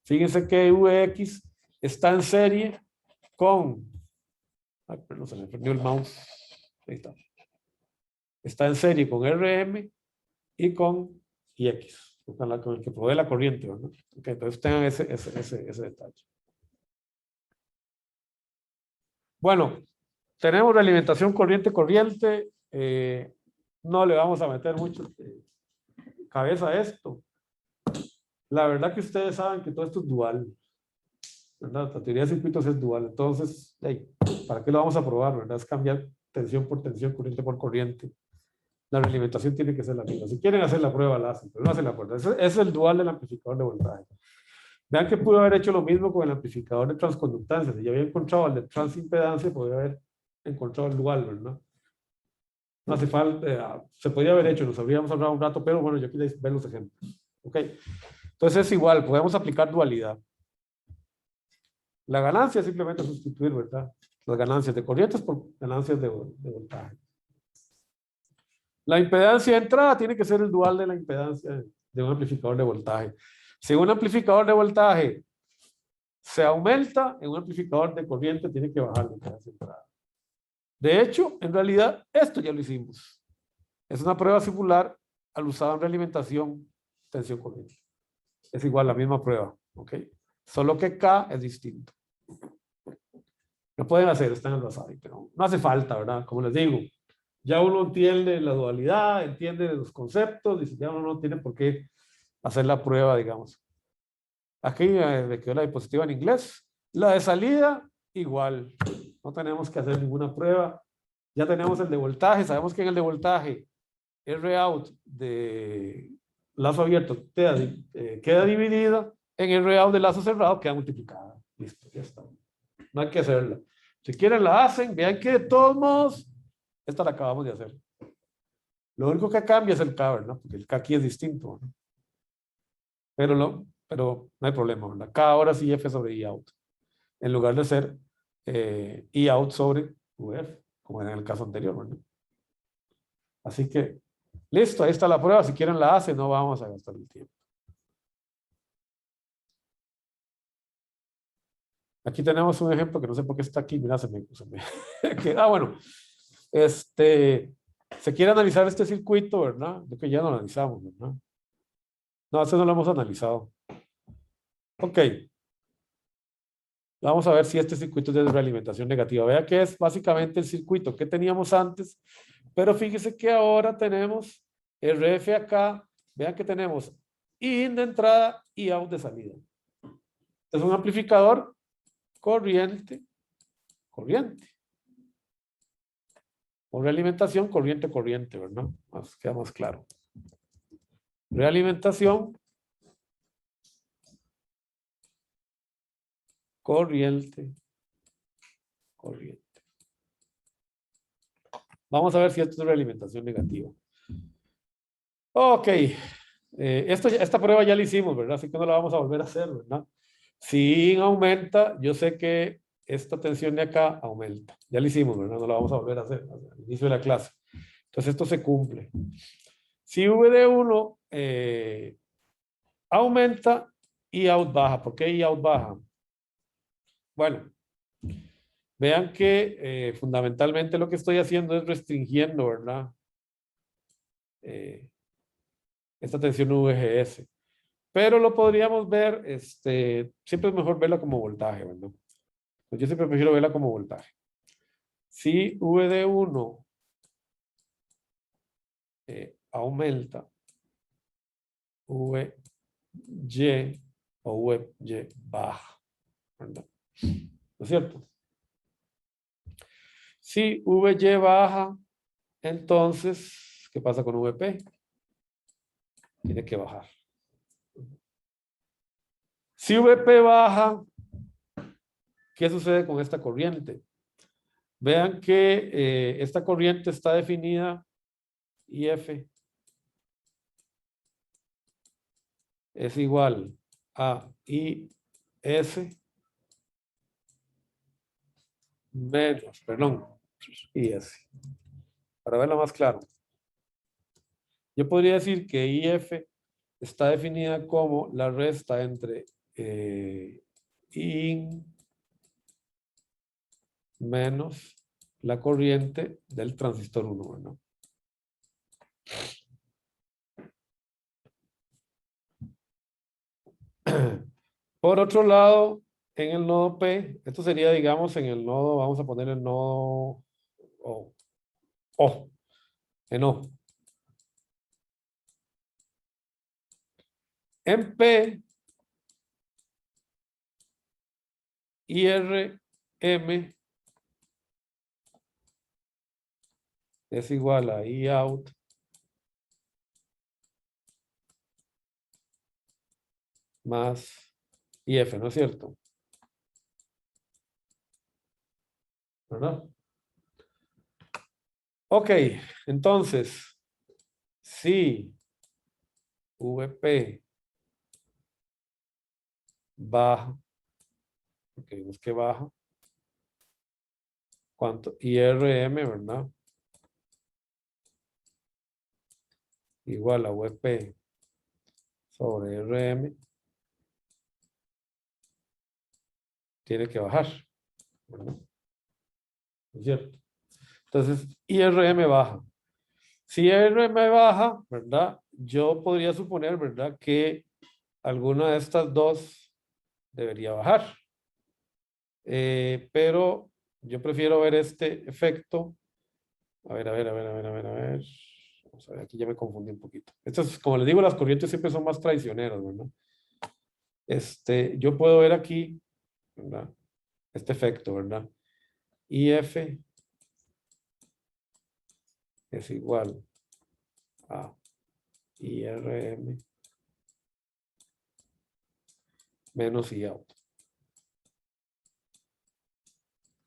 Fíjense que Vx está en serie con... Ay, perdón, se me perdió el mouse. Ahí está. Está en serie con RM y con IX, con el que provee la corriente, ¿verdad? Okay, entonces tengan ese detalle. Bueno, tenemos realimentación corriente. No le vamos a meter mucho cabeza a esto. La verdad que ustedes saben que todo esto es dual, ¿verdad? La teoría de circuitos es dual. Entonces, hey, ¿para qué lo vamos a probar, verdad? Es cambiar tensión por tensión, corriente por corriente. La realimentación tiene que ser la misma. Si quieren hacer la prueba, la hacen, pero no hacen la prueba. Ese es el dual del amplificador de voltaje. Vean que pudo haber hecho lo mismo con el amplificador de transconductancia. Si ya había encontrado el de transimpedancia, podría haber encontrado el dual, ¿verdad? No hace falta, se podría haber hecho, nos habríamos hablado un rato, pero bueno, yo quería ver los ejemplos. ¿Ok? Entonces es igual, podemos aplicar dualidad. La ganancia es simplemente sustituir, ¿verdad? Las ganancias de corrientes por ganancias de voltaje. La impedancia de entrada tiene que ser el dual de la impedancia de un amplificador de voltaje. Si un amplificador de voltaje se aumenta, en un amplificador de corriente tiene que bajar la impedancia de entrada. De hecho, en realidad, esto ya lo hicimos. Es una prueba circular al usado en realimentación, tensión corriente. Es igual la misma prueba, ¿ok? Solo que K es distinto. Lo pueden hacer, está en el WhatsApp, pero no hace falta, ¿verdad? Como les digo, ya uno entiende la dualidad, entiende los conceptos, dice, ya uno no tiene por qué hacer la prueba, digamos. Aquí me quedó la diapositiva en inglés. La de salida, igual. No tenemos que hacer ninguna prueba. Ya tenemos el de voltaje. Sabemos que en el de voltaje, Rout de lazo abierto queda dividida. En Rout de lazo cerrado queda multiplicada. Listo, ya está. No hay que hacerla. Si quieren la hacen. Vean que de todos modos, esta la acabamos de hacer. Lo único que cambia es el K, ¿verdad? Porque el K aquí es distinto, ¿no? Pero no hay problema, ¿verdad? K ahora sí F sobre I out. En lugar de ser I out sobre UF, como en el caso anterior, ¿verdad? Así que, listo, ahí está la prueba. Si quieren la hacen, no vamos a gastar el tiempo. Aquí tenemos un ejemplo que no sé por qué está aquí. Mira, bueno. Se quiere analizar este circuito, ¿verdad? Yo que ya lo analizamos, ¿verdad? No, este no lo hemos analizado. Ok. Vamos a ver si este circuito es de realimentación negativa. Vea que es básicamente el circuito que teníamos antes, pero fíjese que ahora tenemos RF acá. Vean que tenemos IN de entrada y OUT de salida. Es un amplificador corriente. O realimentación corriente, ¿verdad? Queda más claro. Realimentación corriente. Vamos a ver si esto es realimentación negativa. Ok. Esta prueba ya la hicimos, ¿verdad? Así que no la vamos a volver a hacer, ¿verdad? Si aumenta, yo sé que esta tensión de acá aumenta. Ya la hicimos, ¿verdad? No la vamos a volver a hacer al inicio de la clase. Entonces esto se cumple. Si V de 1 aumenta y out baja. ¿Por qué y out baja? Bueno, vean que fundamentalmente lo que estoy haciendo es restringiendo, ¿verdad? esta tensión VGS. Pero lo podríamos ver, siempre es mejor verla como voltaje, ¿verdad? Pues yo siempre prefiero verla como voltaje. Si VD1 aumenta, VY o VY baja, ¿verdad? ¿No es cierto? Si VY baja, entonces, ¿qué pasa con VP? Tiene que bajar. Si VP baja, ¿qué sucede con esta corriente? Vean que esta corriente está definida IF es igual a IS menos, perdón, IS. Para verlo más claro, yo podría decir que IF está definida como la resta entre IN menos la corriente del transistor 1, ¿no? Por otro lado, en el nodo P, esto sería, digamos, en el nodo, vamos a poner el nodo O, en O. En P, IRM es igual a IOUT más IF, ¿no es cierto? ¿Verdad? Ok, entonces, si VP baja, porque vimos que baja, ¿cuánto? IRM, ¿verdad? Igual a VP sobre RM, tiene que bajar, ¿verdad? ¿No es cierto? Entonces, IRM baja. Si IRM baja, ¿verdad? Yo podría suponer, ¿verdad? Que alguna de estas dos debería bajar. Pero yo prefiero ver este efecto. A ver. Vamos a ver, aquí ya me confundí un poquito. Esto es, como les digo, las corrientes siempre son más traicioneras, ¿verdad? Yo puedo ver aquí, ¿verdad? Este efecto, ¿verdad? IF es igual a IRM menos IOUT.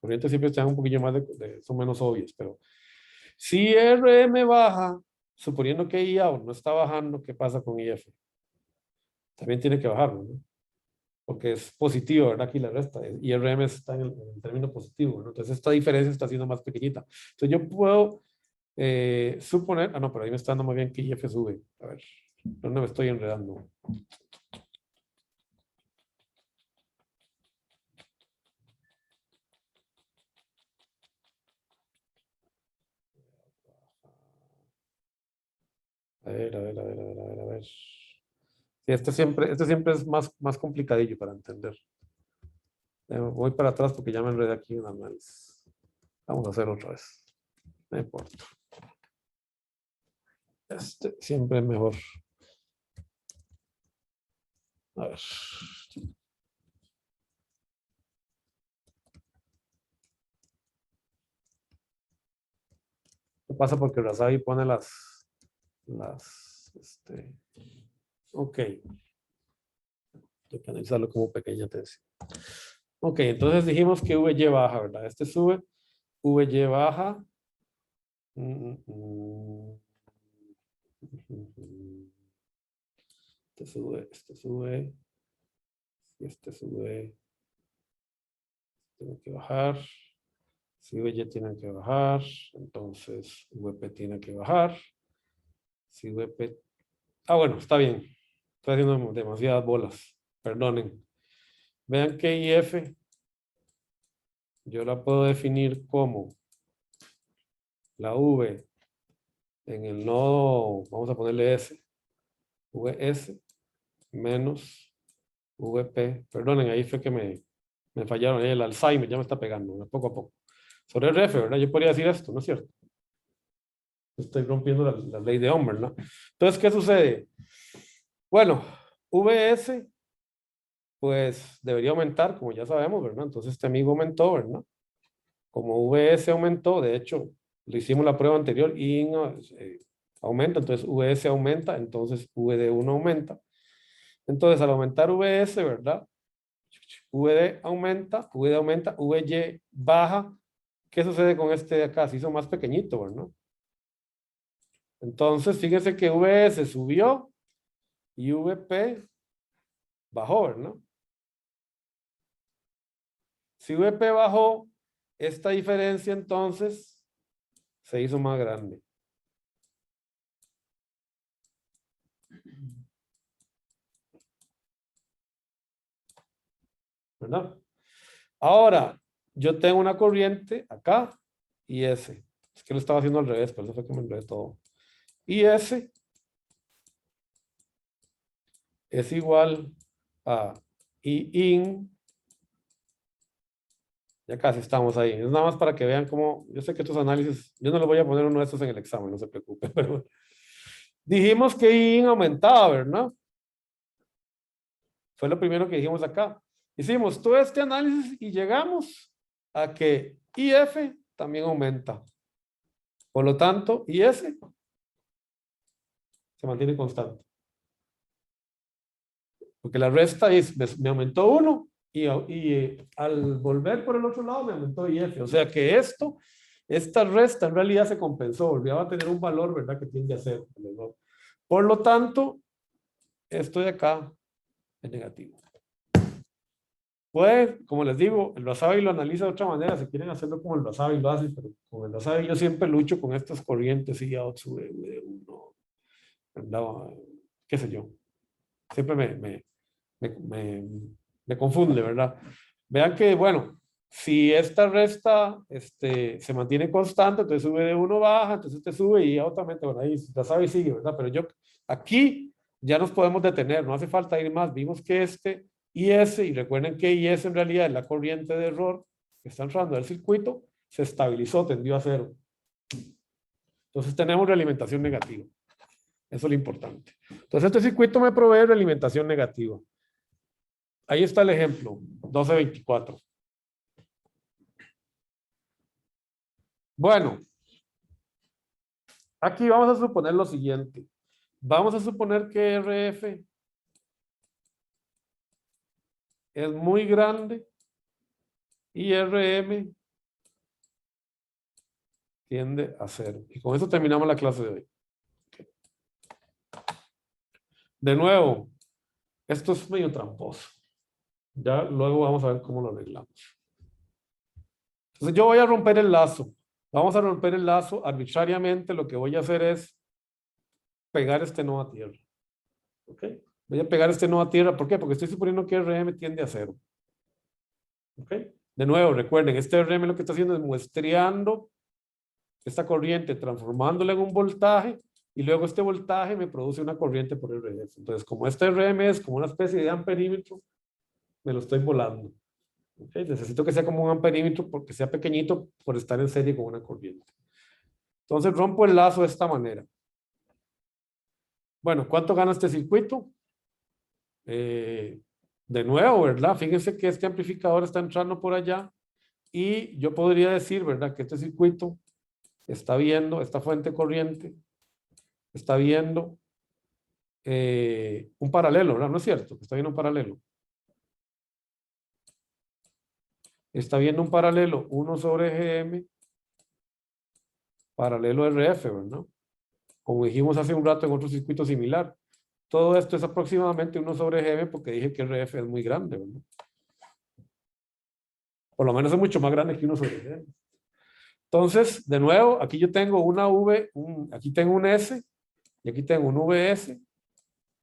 Corrientes siempre están un poquillo más son menos obvias, pero si IRM baja, suponiendo que IOUT no está bajando, ¿qué pasa con IF? También tiene que bajar, ¿no? Porque es positivo, ¿verdad? Aquí la resta. IRM está en el término positivo, ¿no? Entonces esta diferencia está siendo más pequeñita. Entonces yo puedo suponer, no, pero ahí me está dando muy bien que IF sube. A ver, ¿dónde me estoy enredando? A ver. Sí, este siempre es más complicadillo para entender. Voy para atrás porque ya me enredé aquí en el análisis. Vamos a hacer otra vez. No importa. Siempre es mejor. A ver. ¿Qué pasa? Porque Razavi pone ok. Hay que analizarlo como pequeña tensión. Ok, entonces dijimos que VY baja, ¿verdad? Este sube, VY baja. Este sube, este sube, tiene que bajar. Si VY tiene que bajar, entonces VP tiene que bajar. Si VP... bueno, está bien. Estoy haciendo demasiadas bolas. Perdonen. Vean que IF yo la puedo definir como la V en el nodo, vamos a ponerle S, VS menos VP. Perdonen, ahí fue que me fallaron. El Alzheimer ya me está pegando, poco a poco. Sobre RF, ¿verdad? Yo podría decir esto, ¿no es cierto? Estoy rompiendo la ley de Ohm, ¿no? Entonces, ¿qué sucede? Bueno, VS, pues debería aumentar, como ya sabemos, ¿verdad? Entonces este amigo aumentó, ¿verdad? Como VS aumentó, de hecho, le hicimos la prueba anterior y aumenta, entonces VS aumenta, entonces VD1 aumenta. Entonces, al aumentar VS, ¿verdad? VD aumenta, VY baja. ¿Qué sucede con este de acá? Se hizo más pequeñito, ¿verdad? Entonces, fíjense que VS subió y VP bajó, ¿verdad? Si VP bajó, esta diferencia entonces se hizo más grande. ¿Verdad? Ahora, yo tengo una corriente acá y S. Es que lo estaba haciendo al revés, por eso fue que me enredé todo. Y S es igual a I in. Ya casi estamos ahí. Es nada más para que vean cómo, yo sé que estos análisis, yo no les voy a poner uno de estos en el examen, no se preocupen, pero dijimos que I in aumentaba, ¿verdad? Fue lo primero que dijimos acá. Hicimos todo este análisis y llegamos a que IF también aumenta. Por lo tanto, IS se mantiene constante. Porque la resta es, me aumentó 1 y al volver por el otro lado me aumentó IF. O sea que esta resta en realidad se compensó, volvió a tener un valor, ¿verdad? Que tiende a ser. Por lo tanto, esto de acá es negativo. Puede, como les digo, el Wasabi lo analiza de otra manera. Si quieren hacerlo como el Wasabi lo hace, pero con el Wasabi yo siempre lucho con estas corrientes y out sube de uno, qué sé yo. Siempre me confunde, ¿verdad? Vean que, bueno, si esta resta se mantiene constante, entonces sube de uno baja, entonces te sube y automáticamente, bueno, ahí Wasabi sigue, ¿verdad? Pero yo aquí ya nos podemos detener, no hace falta ir más. Vimos que IS, y recuerden que IS en realidad es la corriente de error que está entrando al circuito, se estabilizó, tendió a cero. Entonces tenemos realimentación negativa. Eso es lo importante. Entonces este circuito me provee realimentación negativa. Ahí está el ejemplo, 1224. Bueno, aquí vamos a suponer lo siguiente. Vamos a suponer que RF es muy grande y RM tiende a cero. Y con eso terminamos la clase de hoy. De nuevo, esto es medio tramposo. Ya luego vamos a ver cómo lo arreglamos. Entonces yo voy a romper el lazo. Vamos a romper el lazo arbitrariamente. Lo que voy a hacer es pegar este nodo a tierra. ¿Ok? Voy a pegar este nodo a tierra. ¿Por qué? Porque estoy suponiendo que RM tiende a cero. ¿Ok? De nuevo, recuerden, este RM lo que está haciendo es muestreando esta corriente, transformándola en un voltaje, y luego este voltaje me produce una corriente por RF. Entonces, como este RM es como una especie de amperímetro, me lo estoy volando. ¿Okay? Necesito que sea como un amperímetro porque sea pequeñito por estar en serie con una corriente. Entonces rompo el lazo de esta manera. Bueno, ¿cuánto gana este circuito? De nuevo, ¿verdad? Fíjense que este amplificador está entrando por allá y yo podría decir, ¿verdad? Que este circuito está viendo, esta fuente corriente, está viendo un paralelo, ¿verdad? ¿No es cierto? Está viendo un paralelo. Está viendo un paralelo 1 sobre GM, paralelo RF, ¿verdad? Como dijimos hace un rato en otro circuito similar. Todo esto es aproximadamente 1 sobre GM porque dije que RF es muy grande, ¿verdad? Por lo menos es mucho más grande que 1 sobre GM. Entonces, de nuevo, aquí yo tengo una V, aquí tengo un S y aquí tengo un VS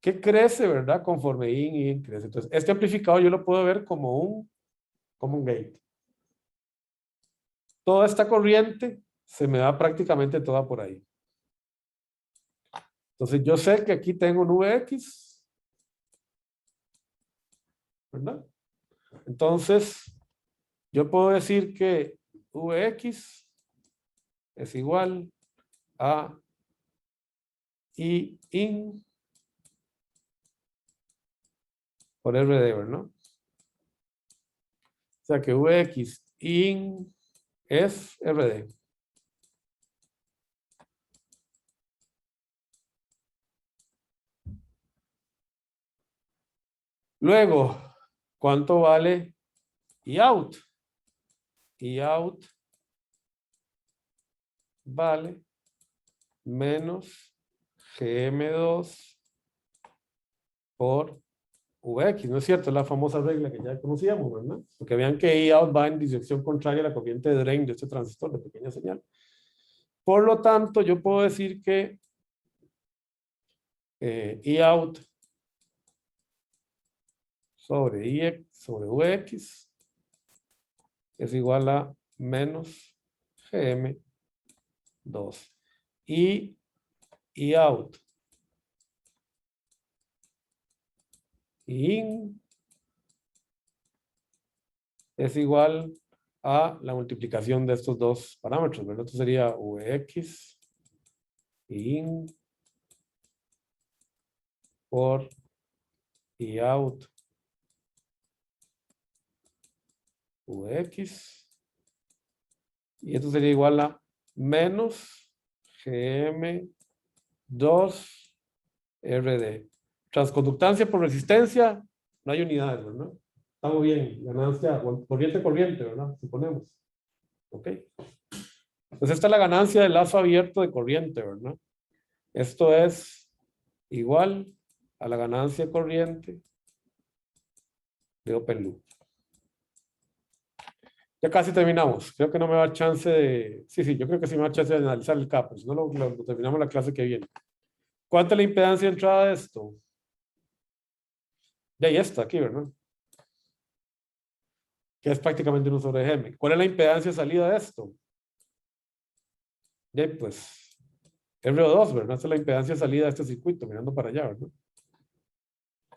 que crece, ¿verdad? Conforme in crece. Entonces, este amplificador yo lo puedo ver como un gate. Toda esta corriente se me va prácticamente toda por ahí. Entonces yo sé que aquí tengo un Vx, ¿verdad? Entonces yo puedo decir que Vx es igual a I in por RD, ¿verdad? O sea que Vx in es RD. Luego, ¿cuánto vale I out? I out vale menos GM2 por Vx, ¿no es cierto? Es la famosa regla que ya conocíamos, ¿verdad? Porque vean que I out va en dirección contraria a la corriente de drain de este transistor de pequeña señal. Por lo tanto, yo puedo decir que I out sobre IX sobre Vx es igual a menos GM2. Y I out in es igual a la multiplicación de estos dos parámetros, ¿verdad? Esto sería Vx in por I out Vx. Y esto sería igual a menos GM2RD. Transconductancia por resistencia, no hay unidades, ¿verdad? Estamos bien, ganancia, corriente, ¿verdad? Suponemos. ¿Ok? Pues esta es la ganancia del lazo abierto de corriente, ¿verdad? Esto es igual a la ganancia corriente de open loop. Ya casi terminamos. Creo que no me va a dar chance de... Sí, yo creo que sí me va a dar chance de analizar el capo. Si no, lo terminamos la clase que viene. ¿Cuánta es la impedancia de entrada de esto? Ya ahí está, aquí, ¿verdad? Que es prácticamente 1 sobre Gm. ¿Cuál es la impedancia de salida de esto? Ya, pues, RO2, ¿verdad? Esta es la impedancia de salida de este circuito, mirando para allá, ¿verdad?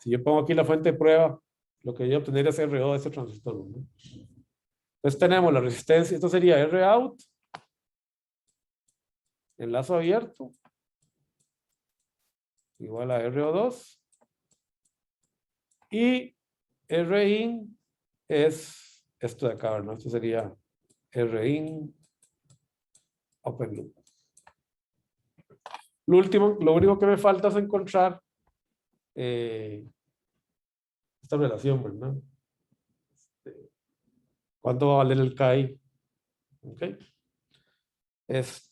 Si yo pongo aquí la fuente de prueba, lo que voy a obtener es RO de este transistor, ¿verdad? Entonces tenemos la resistencia, esto sería R out, enlazo abierto, igual a RO2, y R in es esto de acá, ¿no? Esto sería R in open loop. Lo único que me falta es encontrar esta relación, ¿verdad? ¿Cuánto va a valer el KI? ¿Ok? Es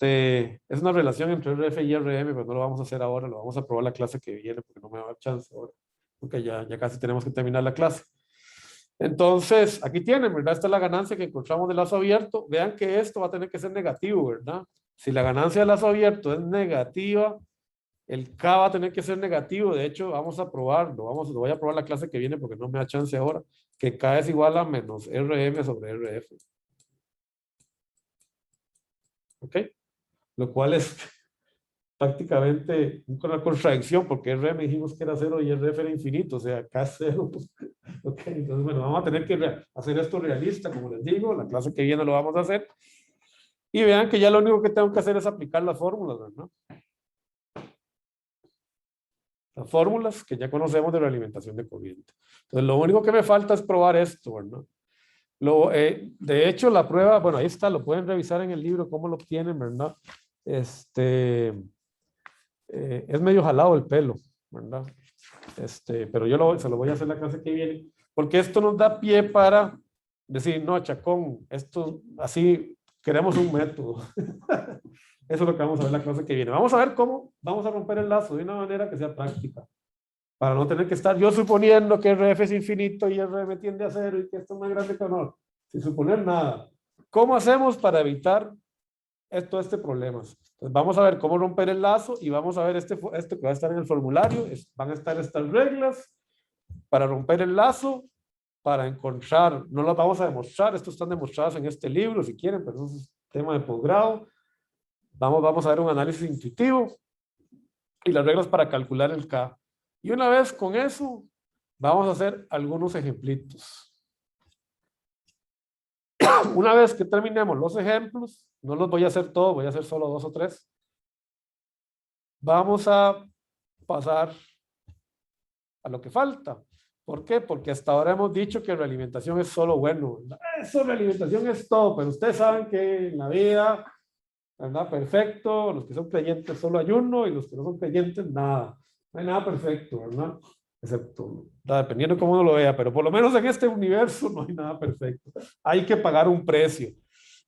una relación entre RF y RM, pero no lo vamos a hacer ahora, lo vamos a probar la clase que viene porque no me va a dar chance ahora, porque ya casi tenemos que terminar la clase. Entonces, aquí tienen, ¿verdad? Esta es la ganancia que encontramos del lazo abierto. Vean que esto va a tener que ser negativo, ¿verdad? Si la ganancia del lazo abierto es negativa, el K va a tener que ser negativo. De hecho, vamos a probarlo. Lo voy a probar la clase que viene porque no me da chance ahora. Que K es igual a menos RM sobre RF. ¿Ok? Lo cual es prácticamente una contradicción porque RM dijimos que era 0 y RF era infinito. O sea, K es 0. Ok, entonces, bueno, vamos a tener que hacer esto realista, como les digo. La clase que viene lo vamos a hacer. Y vean que ya lo único que tengo que hacer es aplicar las fórmulas, ¿verdad? Las fórmulas que ya conocemos de realimentación de corriente. Entonces, lo único que me falta es probar esto, ¿verdad? De hecho, la prueba, bueno, ahí está, lo pueden revisar en el libro, cómo lo obtienen, ¿verdad? Es medio jalado el pelo, ¿verdad? Pero yo se lo voy a hacer la clase que viene, porque esto nos da pie para decir, no, Chacón, esto así, queremos un método. Eso es lo que vamos a ver la clase que viene. Vamos a ver cómo vamos a romper el lazo de una manera que sea práctica. Para no tener que estar yo suponiendo que RF es infinito y RM tiende a cero y que esto es más grande que no. Sin suponer nada. ¿Cómo hacemos para evitar este problema? Entonces vamos a ver cómo romper el lazo y vamos a ver esto que va a estar en el formulario. Van a estar estas reglas para romper el lazo, para encontrar, no las vamos a demostrar, estos están demostrados en este libro si quieren, pero eso es tema de posgrado. Vamos a ver un análisis intuitivo y las reglas para calcular el K. Y una vez con eso, vamos a hacer algunos ejemplitos. Una vez que terminemos los ejemplos, no los voy a hacer todos, voy a hacer solo 2 o 3. Vamos a pasar a lo que falta. ¿Por qué? Porque hasta ahora hemos dicho que realimentación es solo bueno. Eso, realimentación es todo, pero ustedes saben que en la vida, ¿verdad? Perfecto, los que son creyentes solo hay uno y los que no son creyentes nada. No hay nada perfecto, ¿verdad? Excepto, dependiendo de cómo uno lo vea, pero por lo menos en este universo no hay nada perfecto. Hay que pagar un precio.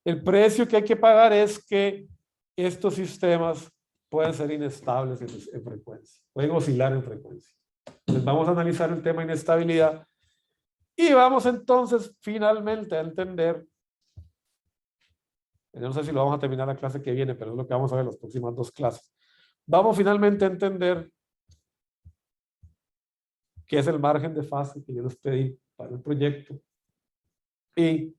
El precio que hay que pagar es que estos sistemas pueden ser inestables en frecuencia, pueden oscilar en frecuencia. Entonces vamos a analizar el tema de inestabilidad y vamos entonces finalmente a entender, yo no sé si lo vamos a terminar la clase que viene, pero es lo que vamos a ver en las próximas 2 clases. Vamos finalmente a entender qué es el margen de fase que yo les pedí para el proyecto y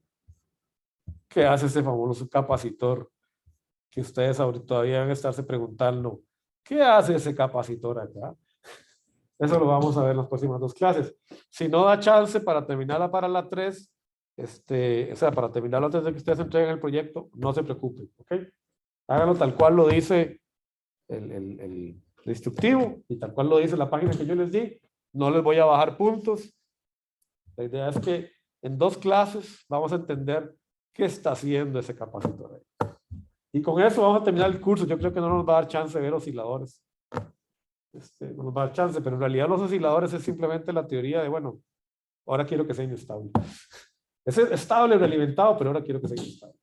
qué hace ese famoso capacitor que ustedes ahorita todavía deben estarse preguntando, ¿qué hace ese capacitor acá? Eso lo vamos a ver en las próximas 2 clases. Si no da chance para terminarla para la 3, o sea, para terminarlo antes de que ustedes entreguen el proyecto, no se preocupen, ¿ok? Háganlo tal cual lo dice el instructivo y tal cual lo dice la página que yo les di. No les voy a bajar puntos. La idea es que en 2 clases vamos a entender qué está haciendo ese capacitor ahí. Y con eso vamos a terminar el curso. Yo creo que no nos va a dar chance de ver osciladores. No nos va a dar chance, pero en realidad los osciladores es simplemente la teoría de, bueno, ahora quiero que sea inestable. Es estable, realimentado, pero ahora quiero que sea inestable.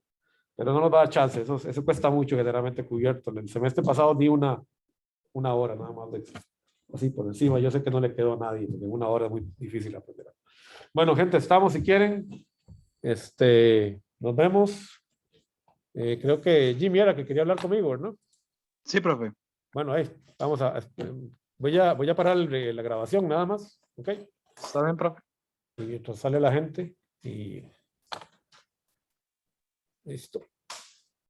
Pero no nos va a dar chance, eso cuesta mucho generalmente cubierto. El semestre pasado di una hora nada más de así por encima. Yo sé que no le quedó a nadie, porque 1 hora es muy difícil aprender. Bueno, gente, estamos si quieren. Nos vemos. Creo que Jimmy era que quería hablar conmigo, ¿no? Sí, profe. Bueno, ahí, vamos a, voy a parar la grabación nada más, ¿ok? Está bien, profe. Y mientras sale la gente y listo.